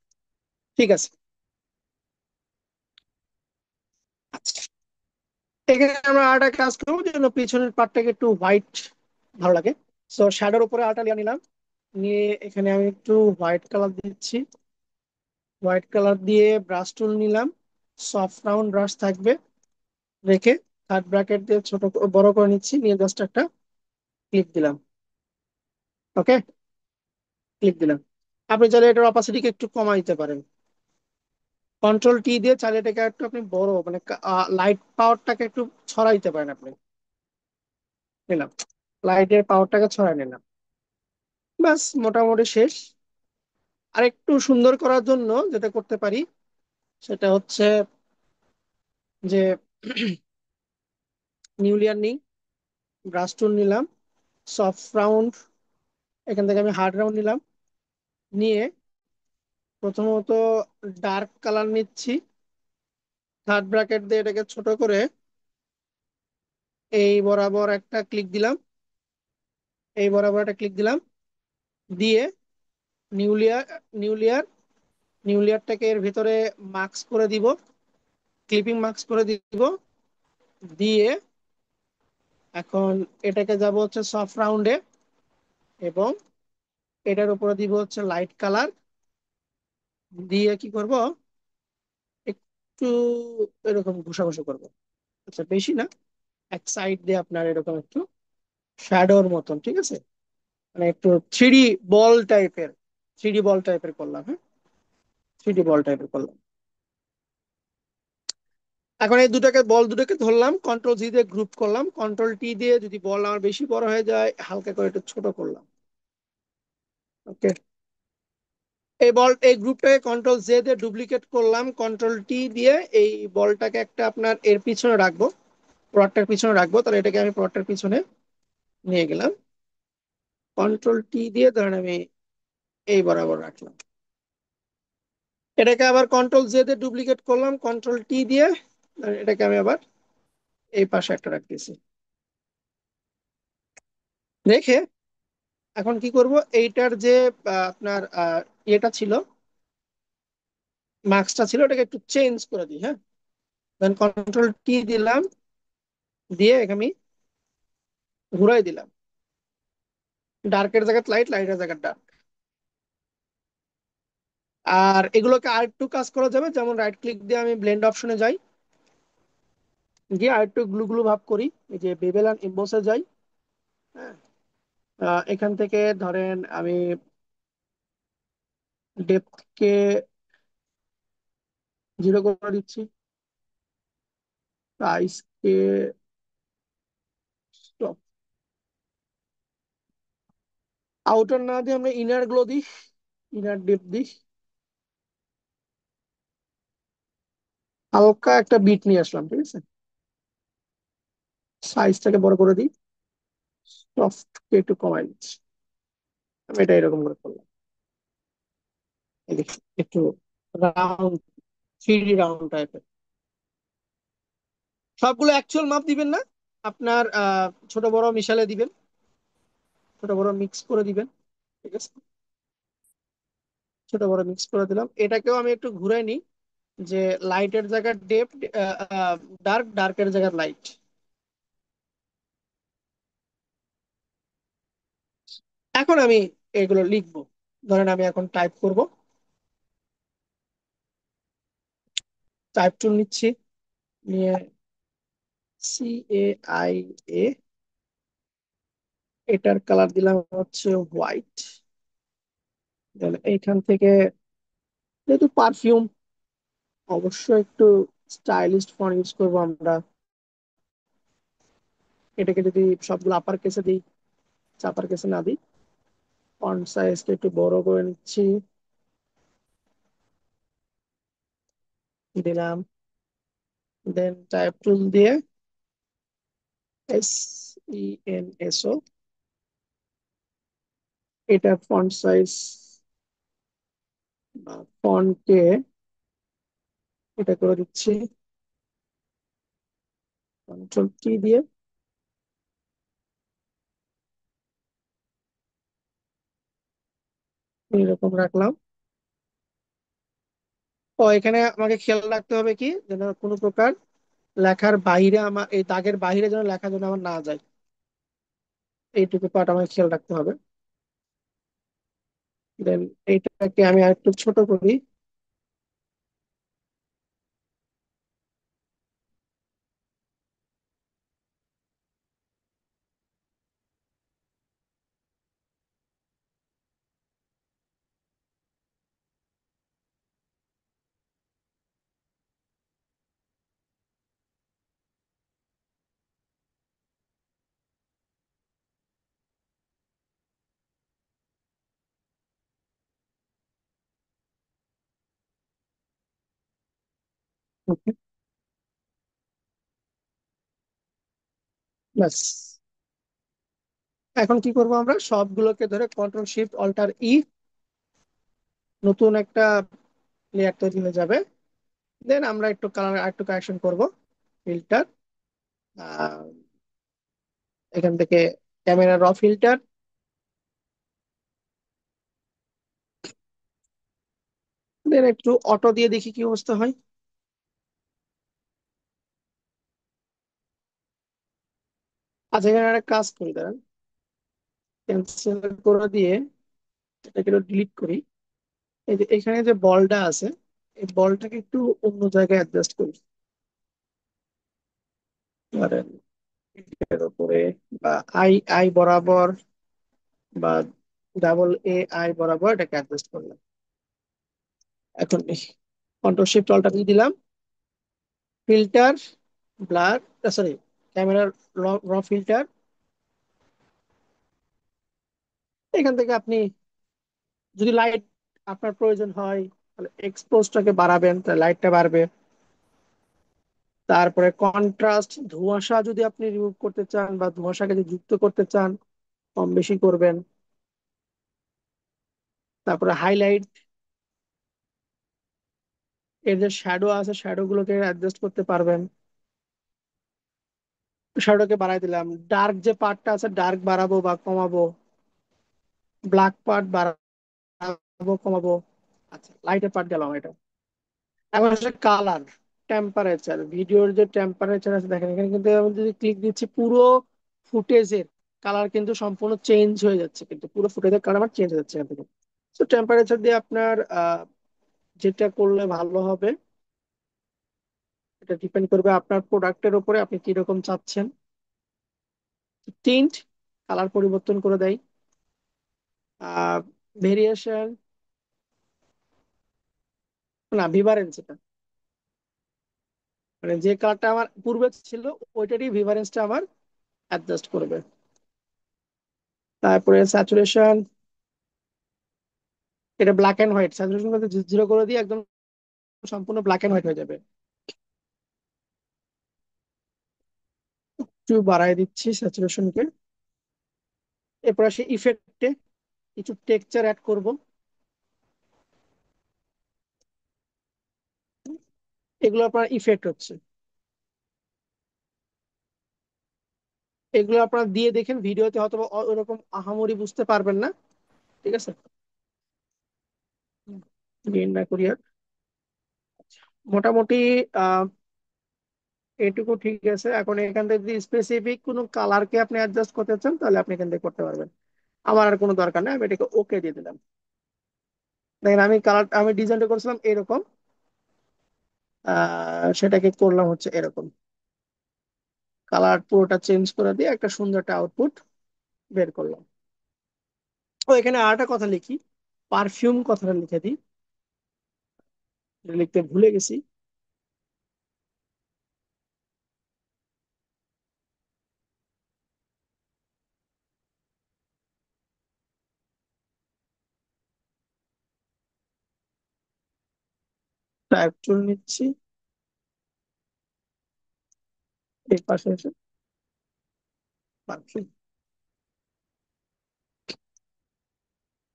ঠিক আছে। আচ্ছা, এখানে আমরা আরেকটা কাজ করবো, যেন পিছনের পার্টটাকে একটু হোয়াইট ভালো লাগে। সো শ্যাডোর উপরে আরেকটা লেয়ার নিলাম, নিয়ে এখানে আমি একটু হোয়াইট কালার দিচ্ছি। হোয়াইট কালার দিয়ে ব্রাশ টুল নিলাম, সফট রাউন্ড ব্রাশ থাকবে, রেখে থার্ড ব্র্যাকেট দিয়ে বড় করে নিচ্ছি, নিয়ে জাস্ট একটা ক্লিক দিলাম। ওকে, ক্লিক দিলাম। আপনি চাইলে এটার অপাসিটিকে একটু কমাই দিতে পারেন। কন্ট্রোল টি দিয়ে চাইলে এটাকে একটু আপনি বড় মানে লাইট পাওয়ারটাকে একটু ছড়াই দিতে পারেন আপনি। নিলাম, লাইটের পাওয়ারটাকে ছড়াই নিলাম। ব্যাস মোটামুটি শেষ। আর একটু সুন্দর করার জন্য যেটা করতে পারি, সেটা হচ্ছে যে নিউলিয়ার নিই, ব্রাশ টুল নিলাম, সফট রাউন্ড, এখান থেকে আমি হার্ড রাউন্ড নিলাম, নিয়ে প্রথমত ডার্ক কালার নিচ্ছি, থার্ড ব্র্যাকেট দিয়ে এটাকে ছোট করে এই বরাবর একটা ক্লিক দিলাম, এই বরাবর একটা ক্লিক দিলাম, দিয়ে নিউলিয়ার নিউলিয়ার নিউলিয়ারটাকে এর ভিতরে মার্কস করে দিব, ক্লিপিং মার্কস করে দিব, দিয়ে এখন এটাকে যাব হচ্ছে সফট রাউন্ডে, এবং এটার উপরে দিব হচ্ছে লাইট কালার, দিয়ে কি করব, একটু এরকম ঘষা ঘষা করবো। আচ্ছা, বেশি না, এক সাইড দিয়ে আপনার এরকম একটু শ্যাডোর মতন, ঠিক আছে, মানে একটু থ্রিডি বল টাইপের, থ্রিডি বল টাইপের করলাম, হ্যাঁ, থ্রিডি বল টাইপের করলাম। এখন এই বল দুটোকে ধরলাম, কন্ট্রোল জি দিয়ে গ্রুপ করলাম, কন্ট্রোল টি দিয়ে যদি বল আমার বেশি বড় হয়ে যায় হালকা করে একটু ছোট করলাম। ওকে, এই গ্রুপটাকে কন্ট্রোল জে দিয়ে ডুপ্লিকেট করলাম, কন্ট্রোল টি দিয়ে এই বলটাকে একটা আপনার এর পিছনে রাখবো, প্রডাক্টের পিছনে রাখবো, তাহলে এটাকে আমি প্রডাক্টের পিছনে নিয়ে গেলাম, কন্ট্রোল টি দিয়ে ধরেন আমি এই বরাবর রাখলাম। এটাকে আবার কন্ট্রোল জে দিয়ে ডুপ্লিকেট করলাম, কন্ট্রোল টি দিয়ে এটাকে আমি আবার এই পাশে একটা রাখতেছি, রেখে এখন কি করব, এইটার যে আপনার ইয়েটা ছিল, মার্কসটা ছিল, ওটাকে একটু চেঞ্জ করে দিই, হ্যাঁ, দেন কন্ট্রোল টি দিলাম, দিয়ে আমি ঘুরাই দিলাম, ডার্কের জায়গায় লাইট, লাইটের জায়গায় ডার্ক। আর এগুলোকে আরেকটু কাজ করা যাবে, যেমন রাইট ক্লিক দিয়ে আমি ব্লেন্ড অপশনে যাই, গিয়ে আরেকটু গ্লু গ্লু ভাব করি, এই যে বেবেল আর এমবসে যাই, হ্যাঁ, এখান থেকে ধরেন আমি ডেপথ কে 0 করে দিচ্ছি, সাইজ কে স্টপ, আউটার না দিয়ে আমরা ইনার গ্লো দিই, ইনার ডেপথ দিই, হালকা একটা বিট নিয়ে আসলাম, ঠিক আছে, সাইজটাকে বড় করে দিই, সফট কে একটু কমাই দিচ্ছি, আমি এটা এরকম করে করলাম, এই দেখি, একটু রাউন্ড, থ্রি রাউন্ড টাইপের। সবগুলো অ্যাকচুয়াল মাপ দিবেন না, আপনার ছোট বড় মিশালে দিবেন, ছোট বড় মিক্স করে দিবেন, ঠিক আছে, ছোট বড় মিক্স করে দিলাম। এটাকেও আমি একটু ঘুরে নিই, যে লাইটের জায়গায় ডেপ, ডার্ক, ডার্কের জায়গায় লাইট। এখন আমি এগুলো লিখবো, ধরেন আমি এখন টাইপ করব, টাইপ টুল নিচ্ছি, নিয়ে CAIA, এটার কালার দিলাম হচ্ছে হোয়াইট, দেন এইখান থেকে যেহেতু পারফিউম, অবশ্যই একটু স্টাইলিশ ফন্ট ইউজ করবো আমরা, এটাকে যদি সবগুলো আপার কেসে দিই, চাপার কেসে না দিই, ফন্ট সাইজটা একটু বড় করে নিচ্ছি, দিলাম, দেন টাইপ টুল দিয়ে SENSO, এটা ফন্ট সাইজ, ফন্টকে এটা করে দিচ্ছি, কন্ট্রোল টি দিয়ে এরকম রাখলাম। ও, এখানে আমাকে খেয়াল রাখতে হবে কি, যেন কোনো প্রকার লেখার বাইরে, আমার এই দাগের বাইরে যেন লেখা যেন আমার না যায়, এইটুকু পার্ট আমাকে খেয়াল রাখতে হবে। দেন এইটাকে আমি আরেকটু ছোট করি, ব্যাস। এখন কি করব, আমরা সবগুলোকে ধরে কন্ট্রোল শিফট অল্টার ই, নতুন একটা লেয়ার তৈরি হয়ে যাবে। দেন আমরা একটু কালার একটু কারেকশন করব, ফিল্টার, এখান থেকে ক্যামেরা র ফিল্টার, দেন একটু অটো দিয়ে দেখি কি অবস্থা হয়। আচ্ছা, এখানে একটা কাজ করি, দাঁড়ান, ক্যান্সেল করে দিয়ে এটাকে ডিলিট করি। এই যে এখানে যে বলটা আছে, এই বলটাকে একটু অন্য জায়গায় অ্যাডজাস্ট করি, ধরেন এর উপরে, বা আই আই বরাবর, বা ডাবল এ আই বরাবর এটাকে অ্যাডজাস্ট করলাম। এখন কন্ট্রোল শিফট অল্টার দিয়ে দিলাম, ফিল্টার, ব্লার, সরি, ক্যামেরার র ফিল্টার। এখান থেকে আপনি যদি লাইট আপনার প্রয়োজন হয় তাহলে এক্সপোজটাকে বাড়াবেন, তাহলে লাইটটা বাড়বে। তারপরে কন্ট্রাস্ট, ধোঁয়াশা যদি আপনি রিমুভ করতে চান বা ধোঁয়াশাকে যদি যুক্ত করতে চান, কম বেশি করবেন। তারপরে হাইলাইট, এর যে শ্যাডো আছে শ্যাডো গুলোকে অ্যাডজাস্ট করতে পারবেন। শ্যাডোকে বাড়াই দিলাম, ডার্ক যে পার্টটা আছে ডার্ক বাড়াবো বা কমাবো, ব্ল্যাক পার্ট বাড়াবো কমাবো। আচ্ছা, লাইটের পার্ট গেলাম এটা। এখন হচ্ছে কালার, টেম্পারেচার, ভিডিওর যে টেম্পারেচার আছে দেখেন, এখানে কিন্তু আমি যদি ক্লিক দিচ্ছি পুরো ফুটেজের কালার কিন্তু সম্পূর্ণ চেঞ্জ হয়ে যাচ্ছে, কিন্তু পুরো ফুটেজের কালার আমার চেঞ্জ হয়ে যাচ্ছে এখান থেকে। তো টেম্পারেচার দিয়ে আপনার যেটা করলে ভালো হবে, এটা ডিপেন্ড করবে আপনার প্রোডাক্টের উপরে, আপনি কিরকম চাচ্ছেন। টিন্ট, কালার পরিবর্তন করে দেয়। ভেরিয়েশন, না ভিভারেন্স, এটা মানে যে কালারটা আমার পূর্বে ছিল ওইটারই ভিভারেন্সটা আমার অ্যাডজাস্ট করবে। তারপরে স্যাচুরেশন, এটা ব্ল্যাক এন্ড হোয়াইট, স্যাচুরেশন করতে জিরো করে দিয়ে একদম সম্পূর্ণ ব্ল্যাক এন্ড হোয়াইট হয়ে যাবে। একটু বাড়ায় দিচ্ছি স্যাচুরেশনকে। এরপর আসি ইফেক্টে, কিছু টেক্সচার অ্যাড করব। এগুলো আপনার ইফেক্ট হচ্ছে, এগুলো আপনারা দিয়ে দেখেন, ভিডিওতে হয়তো বা ওরকম আহামরি বুঝতে পারবেন না। ঠিক আছে, গেইন না করি আর। মোটামুটি আহ এটুকু ঠিক আছে। এখন এখান থেকে যদি স্পেসিফিক কোনো কালারকে আপনি অ্যাডজাস্ট করতে চান তাহলে আপনি এখান থেকে করতে পারবেন। আমার আর কোনো দরকার নেই, আমি এটাকে ওকে দিয়ে দিলাম। দেখেন আমি কালার, আমি ডিজাইনটা করেছিলাম এরকম, সেটাকে করলাম হচ্ছে এরকম, কালার পুরোটা চেঞ্জ করে দিয়ে একটা সুন্দর একটা আউটপুট বের করলাম। ও এখানে আরেকটা কথা লিখি, পারফিউম কথাটা লিখে দিই, এটা লিখতে ভুলে গেছি। টাইপ টুল নিচ্ছি, এই পাশে এসে পারফিউম,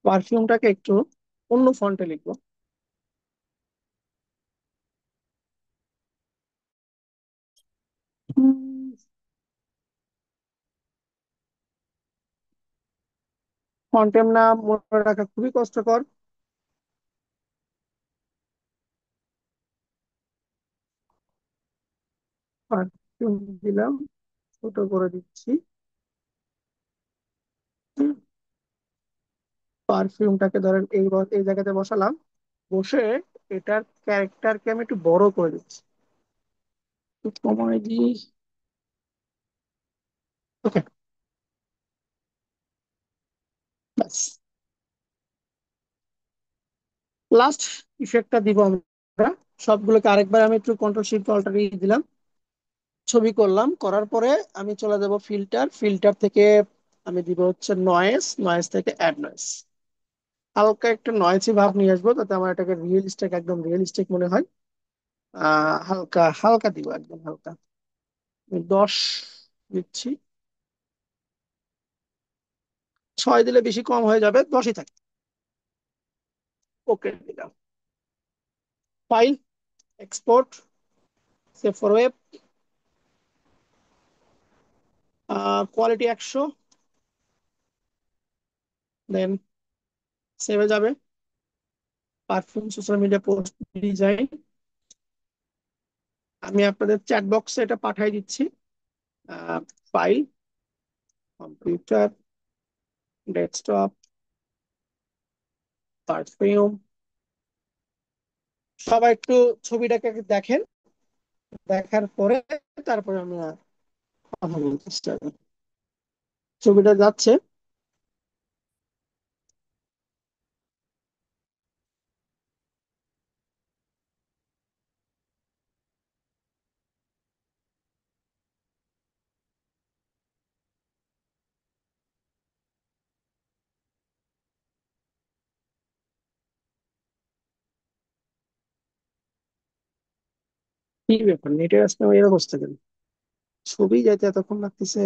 পারফিউমটাকে একটু অন্য ফন্টে লিখবো। ফন্টের নাম মনে রাখা খুবই কষ্টকর। পারফিউম দিলাম, ছোট করে দিচ্ছি। পারফিউমটাকে ধরেন এই জায়গাতে বসালাম, বসে এটার ক্যারেক্টারকে আমি একটু বড় করে দিচ্ছি, একটু কমায় দিই। ওকে, ব্যাস। লাস্ট ইফেক্টটা দিব আমরা, সবগুলোকে আরেকবার আমি একটু কন্ট্রোল শিফট অল্টার দিলাম, ছবি করলাম, করার পরে আমি চলে যাব ফিল্টার, ফিল্টার থেকে আমি দিব হচ্ছে নয়েজ, নয়েজ থেকে অ্যাড নয়েজ, হালকা একটা নয়েজি ভাব নিয়ে আসবো, তাতে আমার এটাকে রিয়েলিস্টিক, একদম রিয়েলিস্টিক মনে হয়। হালকা হালকা দিব, একদম হালকা। আমি 10 দিচ্ছি। 6 দিলে বেশি কম হয়ে যাবে, 10ই থাকে। ওকে দিলাম। File, export, save for web, quality 100, দেন সেভে যাবে। Perfume social media post design, আমি আপনাদের চ্যাট বক্সে এটা পাঠিয়ে দিচ্ছি। File, computer, desktop, perfume. সবাই একটু ছবিটাকে দেখেন, দেখার পরে তারপরে আমরা কথা বলতে চেষ্টা করি। ছবিটা যাচ্ছে। কি ব্যাপার, নেটের আসলে এরকম অবস্থা কেন? ছবি যাইতে এতক্ষণ লাগতেছে।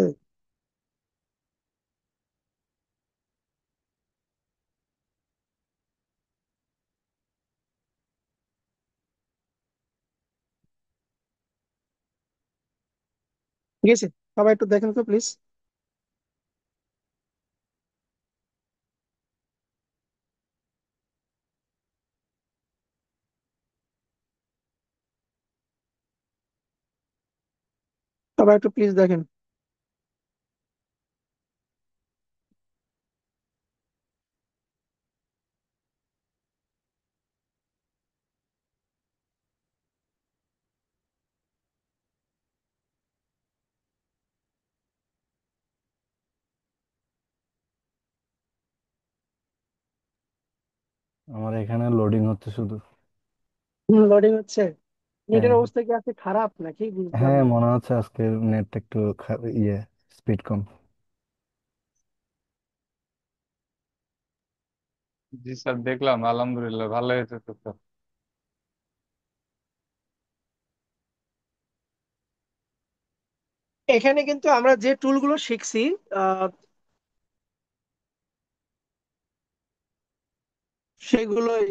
ঠিক আছে, সবাই একটু দেখেন তো প্লিজ। সবাই একটু প্লিজ দেখেন। আমার এখানে লোডিং হচ্ছে শুধু। লোডিং হচ্ছে। নেটের হ্যাঁ। অবস্থা কি আছে খারাপ নাকি, বুঝলাম হ্যাঁ, না। মনে হচ্ছে আজকে নেটটা একটু ইয়ে, স্পিড কম। জি স্যার, দেখলাম আলহামদুলিল্লাহ ভালো হয়েছে তো স্যার। এখানে কিন্তু আমরা যে টুলগুলো শিখছি, আহ, সেগুলোই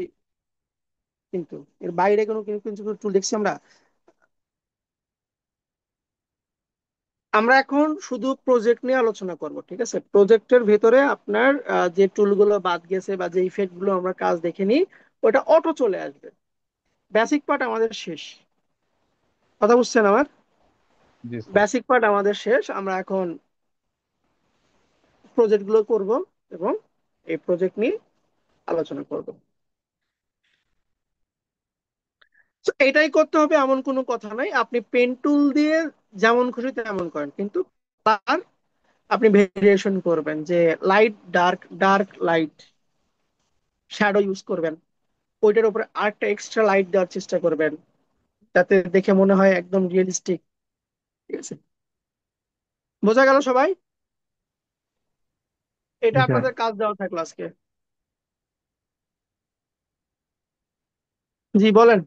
কিন্তু, এর বাইরে কোনো কিন্তু কিছু টুল দেখছি আমরা। আমরা এখন শুধু প্রজেক্ট নিয়ে আলোচনা করব, ঠিক আছে? প্রজেক্টের ভেতরে আপনার যে টুলগুলো বাদ গেছে বা যে ইফেক্ট গুলো আমরা কাজ দেখে নিই, ওটা অটো চলে আসবে। বেসিক পার্ট আমাদের শেষ। কথা বুঝছেন আমার? জি স্যার। বেসিক পার্ট আমাদের শেষ, আমরা এখন প্রজেক্ট গুলো করব এবং এই প্রজেক্ট নিয়ে আলোচনা করব। তো এটাই করতে হবে এমন কোনো কথা নাই, আপনি পেন টুল দিয়ে যেমন খুশি তেমন করেন, কিন্তু তার আপনি ভেরিয়েশন করবেন, যে light dark, dark light, shadow use করবেন। ওইটার উপরে আরেকটা এক্সট্রা লাইট দেওয়ার চেষ্টা করবেন, যাতে দেখে মনে হয় একদম রিয়েলিস্টিক। ঠিক আছে, বোঝা গেল সবাই? এটা জি স্যার। আপনাদের কাজ দেওয়া থাকলো আজকে। জি বলেন।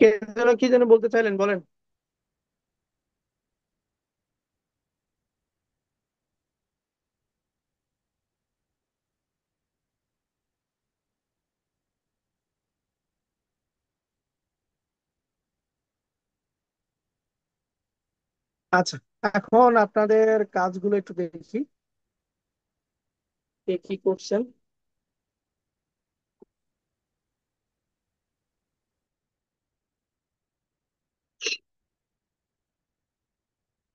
কে যেন কি যেন বলতে চাইলেন, বলেন। আচ্ছা, এখন আপনাদের কাজগুলো একটু দেখি, কে কি করছেন।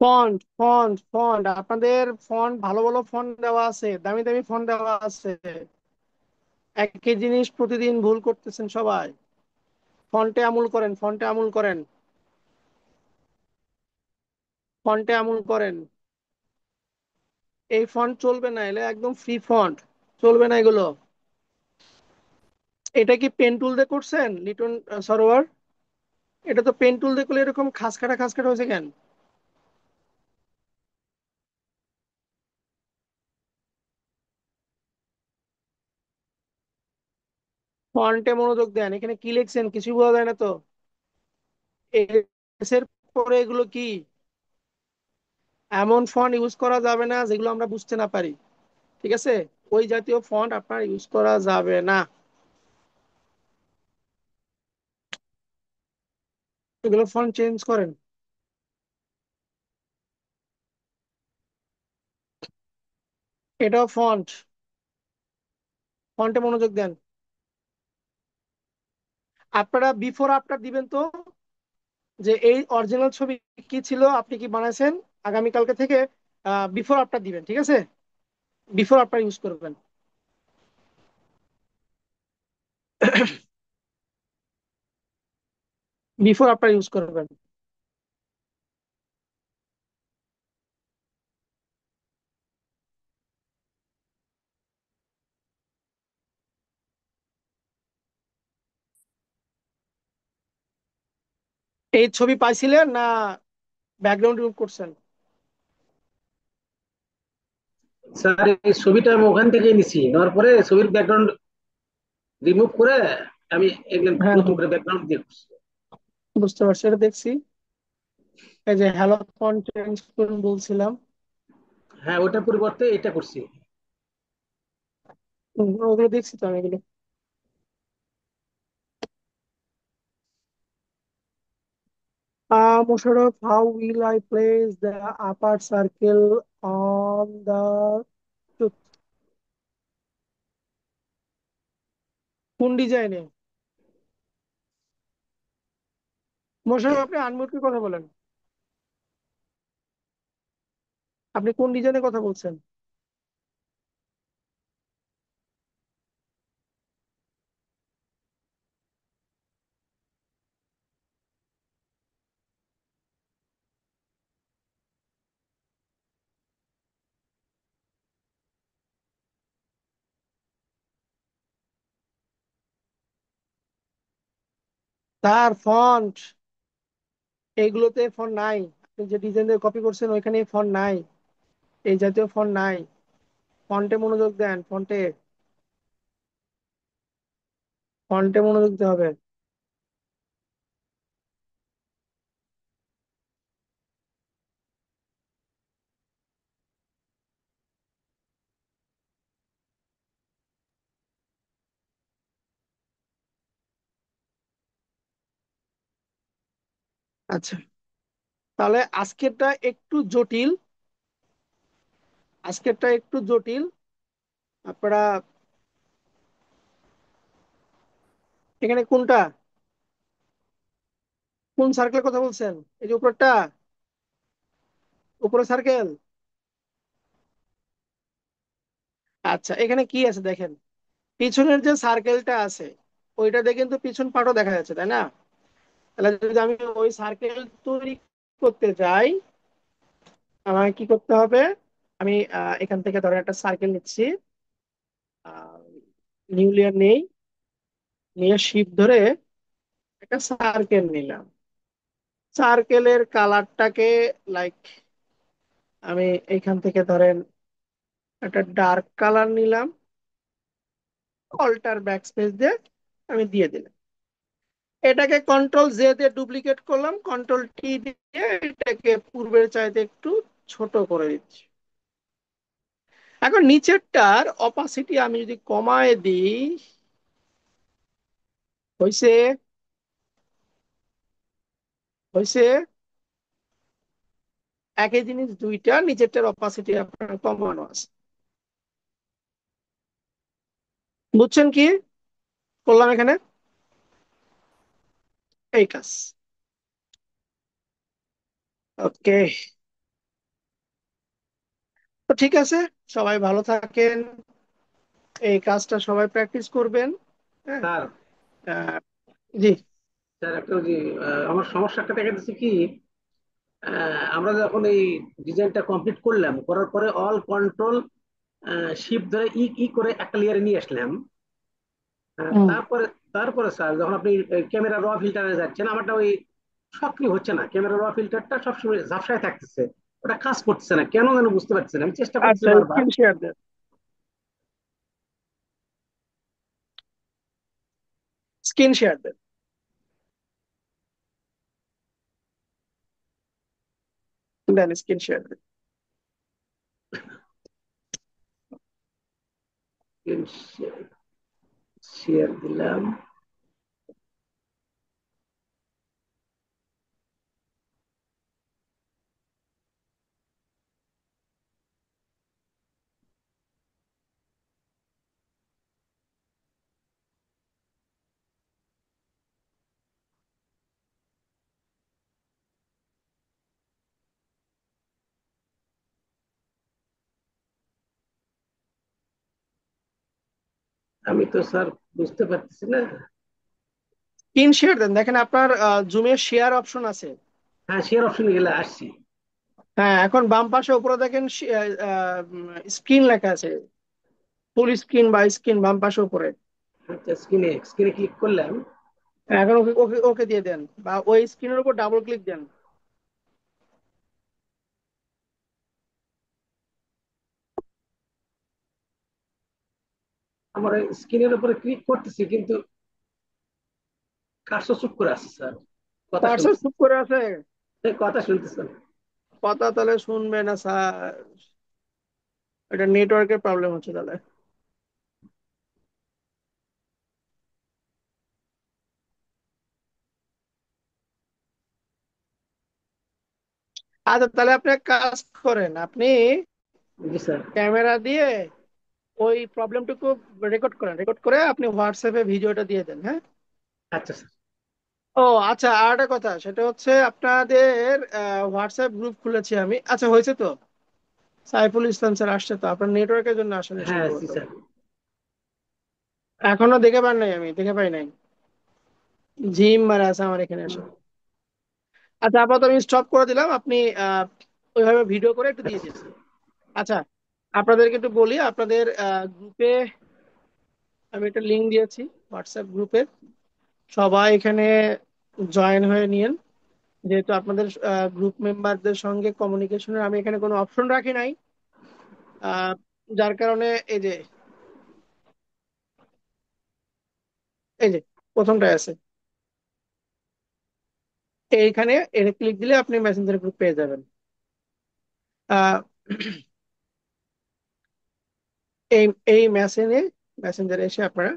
ফন্ট, ফন্ট, ফন্ট, আপনাদের ফন্ট ভালো ভালো ফন্ট দেওয়া আছে, দামি দামি ফন্ট দেওয়া আছে। একই জিনিস প্রতিদিন ভুল করতেছেন সবাই। ফন্টে আমল করেন, ফন্টে আমল করেন, ফন্টে আমল করেন। এই ফন্ট চলবে না, এলে একদম ফ্রি ফন্ট, চলবে না এগুলো। এটা কি পেন টুল দিয়ে করছেন লিটন সরোয়ার? এটা তো পেন টুল দিয়ে করলে এরকম খাসকাটা খাসকাটা হয়েছে কেন? ফন্টে মনোযোগ দেন, এখানে কি লিখছেন কিছু বোঝা যায় না তো। এস এর পরে এগুলো কি? এমন ফন্ট ইউজ করা যাবে না যেগুলো আমরা বুঝতে না পারি, ঠিক আছে? ওই জাতীয় ফন্ট আপনার ইউজ করা যাবে না, এগুলো ফন্ট চেঞ্জ করেন। এটাও ফন্ট, ফন্টে মনোযোগ দেন। আপনারা বিফোর আফটার দিবেন তো, যে এই অরিজিনাল ছবি কি ছিল, আপনি কি বানাইছেন, আগামীকালকে থেকে বিফোর আফটার দিবেন, ঠিক আছে? বিফোর আফটার ইউজ করবেন। বিফোর আফটার ইউজ করবেন। এই ছবি পাইছিলেন না ব্যাকগ্রাউন্ড রিমুভ করছেন? স্যার এই ছবিটা আমি ওখান থেকে নিছি, নেওয়ার পরে ছবির ব্যাকগ্রাউন্ড রিমুভ করে আমি এগুলো হ্যাঁ নতুন হ্যাঁ, করে ব্যাকগ্রাউন্ড দিয়ে করছি। বুঝতে পারছি, এটা দেখছি। এই যে হ্যালো ফন্ট চেঞ্জ করুন বলছিলাম। হ্যাঁ, ওটার পরিবর্তে এটা করছি। ওগুলো দেখছি তো আমি এগুলো। Musharraf, how will I place the upper circle on the tooth? কোন ডিজাইনে? মোশাররফ, আপনি আনমিউট করে কথা বলেন। আপনি কোন ডিজাইনে কথা বলছেন? তার ফন্ট, এইগুলোতে ফন্ট নাই। আপনি যে ডিজাইন দিয়ে কপি করছেন ওইখানে ফন্ট নাই, এই জাতীয় ফন্ট নাই। ফন্টে মনোযোগ দেন, ফন্টে, ফন্টে মনোযোগ দিতে হবে। আচ্ছা, তাহলে আজকেরটা একটু জটিল, আজকেরটা একটু জটিল। আপনারা এখানে কোনটা, কোন সার্কেলের কথা বলছেন? এই যে উপরটা, উপরে সার্কেল। আচ্ছা, এখানে কি আছে দেখেন, পিছনের যে সার্কেলটা আছে ওইটাতে কিন্তু পিছন পাটও দেখা যাচ্ছে, তাই না? তাহলে যদি আমি ওই সার্কেল তৈরি করতে চাই, আমাকে কি করতে হবে? আমি এখান থেকে ধরেন একটা সার্কেল নিচ্ছি, নিউ লেয়ার নেই, নিয়ে শিফট ধরে একটা সার্কেল নিলাম। সার্কেলের কালারটাকে লাইক আমি এখান থেকে ধরেন একটা ডার্ক কালার নিলাম, অল্টার ব্যাক স্পেস দিয়ে আমি দিয়ে দিলাম। এটাকে কন্ট্রোল জে দিয়ে ডুপ্লিকেট করলাম, কন্ট্রোল টি দিয়ে এটাকে পূর্বের চাইতে একটু ছোট করে দিচ্ছি। এখন নিচেরটার অপাসিটি আমি যদি কমায় দিই, হইছে? হইছে? একই জিনিস দুইটা, নিচেরটার অপাসিটি আপনার কমানো আছে। বুঝছেন কি করলাম এখানে? এই কাজ। ওকে, তো ঠিক আছে, সবাই ভালো থাকেন, এই কাজটা সবাই প্র্যাকটিস করবেন। হ্যাঁ। স্যার, আহ, জি। স্যার একটা ওই যে আমার সমস্যা একটা দেখা যাচ্ছে কি, আমরা যখন এই ডিজাইনটা কমপ্লিট করলাম, করার পরে অল কন্ট্রোল শিফট ধরে ই ই করে একটা লেয়ারে নিয়ে আসলাম। হুম। তারপরে তারপরে স্যার যখন আপনি ক্যামেরা র ফিল্টারে যাচ্ছেন, আমারটা ওই সক্রিয় হচ্ছে না, ক্যামেরা র ফিল্টারটা সবসময় ঝাপসায় থাকতেছে, ওটা কাজ করতেছে না কেন যেন বুঝতে পারছি না, আমি চেষ্টা করতেছি আচ্ছা, বারবার। স্ক্রিন শেয়ার দেন। স্ক্রিন শেয়ার দেন। দেন স্ক্রিন শেয়ার দেন। শেয়ার দিলাম। আমি তো স্যার বুঝতে পারতেছি না। স্ক্রিন শেয়ার দেন, দেখেন আপনার জুমে শেয়ার অপশন আছে। হ্যাঁ, শেয়ার অপশনে গেলে আসছি। হ্যাঁ, এখন বাম পাশে উপরে দেখেন স্ক্রিন লেখা আছে, ফুল স্ক্রিন বা স্ক্রিন বাম পাশে উপরে। আচ্ছা, স্ক্রিনে স্ক্রিনে ক্লিক করলাম। হ্যাঁ, এখন ওকে ওকে ওকে দিয়ে দেন, বা ওই স্ক্রিনের উপর ডাবল ক্লিক দেন। আমার স্ক্রিনের উপরে ক্লিক করতেছি, কিন্তু কার্সর চুপ করে আছে স্যার। কথা কার্সর শুনতেছি। চুপ করে আছে। কথা শুনতেছেন? কথা তাহলে শুনবে না স্যার, এটা নেটওয়ার্কের প্রবলেম হচ্ছে তাহলে। আচ্ছা, তাহলে আপনি এক কাজ করেন, আপনি জি স্যার। ক্যামেরা দিয়ে ওই প্রবলেমটুকু রেকর্ড করেন, রেকর্ড করে আপনি হোয়াটসঅ্যাপে ভিডিওটা দিয়ে দেন, হ্যাঁ। আচ্ছা স্যার। ও আচ্ছা, আর একটা কথা, সেটা হচ্ছে আপনাদের হোয়াটসঅ্যাপ গ্রুপ খুলেছি আমি। আচ্ছা, হয়েছে তো, সাইফুল ইসলাম স্যার আসছে তো, আপনার নেটওয়ার্কের জন্য আসেনি হ্যাঁ, জি সম্ভবত। স্যার। এখনো দেখে পান নাই, আমি দেখে পাই নাই, জিম মারা আছে আমার এখানে এসে। আচ্ছা, আপাতত আমি স্টপ করে দিলাম, আপনি ওইভাবে ভিডিও করে একটু দিয়ে আচ্ছা দিন। স্যার। আচ্ছা, আপনাদেরকে একটু বলি, আপনাদের গ্রুপে আমি একটা লিঙ্ক দিয়েছি, হোয়াটসঅ্যাপ গ্রুপের। সবাই এখানে জয়েন হয়ে নিন। যেহেতু আপনাদের গ্রুপ মেম্বারদের সঙ্গে কমিউনিকেশনের আমি এখানে কোনো অপশন রাখি নাই, আহ, যার কারণে এই যে প্রথমটায় আছে, এইখানে এটা ক্লিক দিলে আপনি মেসেঞ্জার গ্রুপ পেয়ে যাবেন। আহ, এই এই মেসেঞ্জারে এসে আপনারা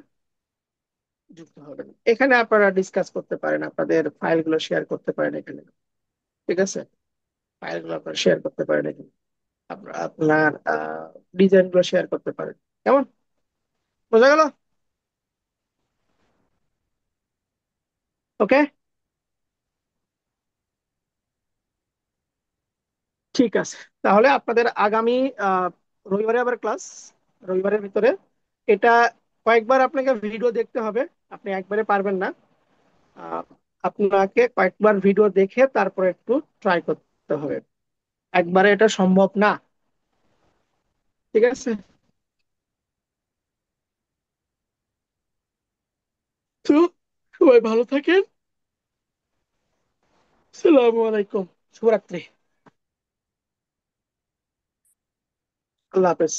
যুক্ত হবেন। এখানে আপনারা ডিসকাস করতে পারেন, আপনাদের ফাইলগুলো শেয়ার করতে পারেন এখানে। ঠিক আছে, ফাইলগুলো আপনারা শেয়ার করতে পারেন এখানে। আপনার ডিজাইন গুলো শেয়ার করতে পারেন। কেমন, বোঝা গেল? ওকে, ঠিক আছে। তাহলে আপনাদের আগামী আহ, রবিবারে আবার ক্লাস, রবিবারের ভিতরে। এটা কয়েকবার আপনাকে ভিডিও দেখতে হবে, আপনি একবারে পারবেন না। আহ, আপনাকে কয়েকবার ভিডিও দেখে তারপরে একটু ট্রাই করতে হবে, একবারে এটা সম্ভব না। ঠিক আছে, তো সবাই ভালো থাকেন। আসসালামু আলাইকুম, শুভরাত্রি, আল্লাহ হাফেজ।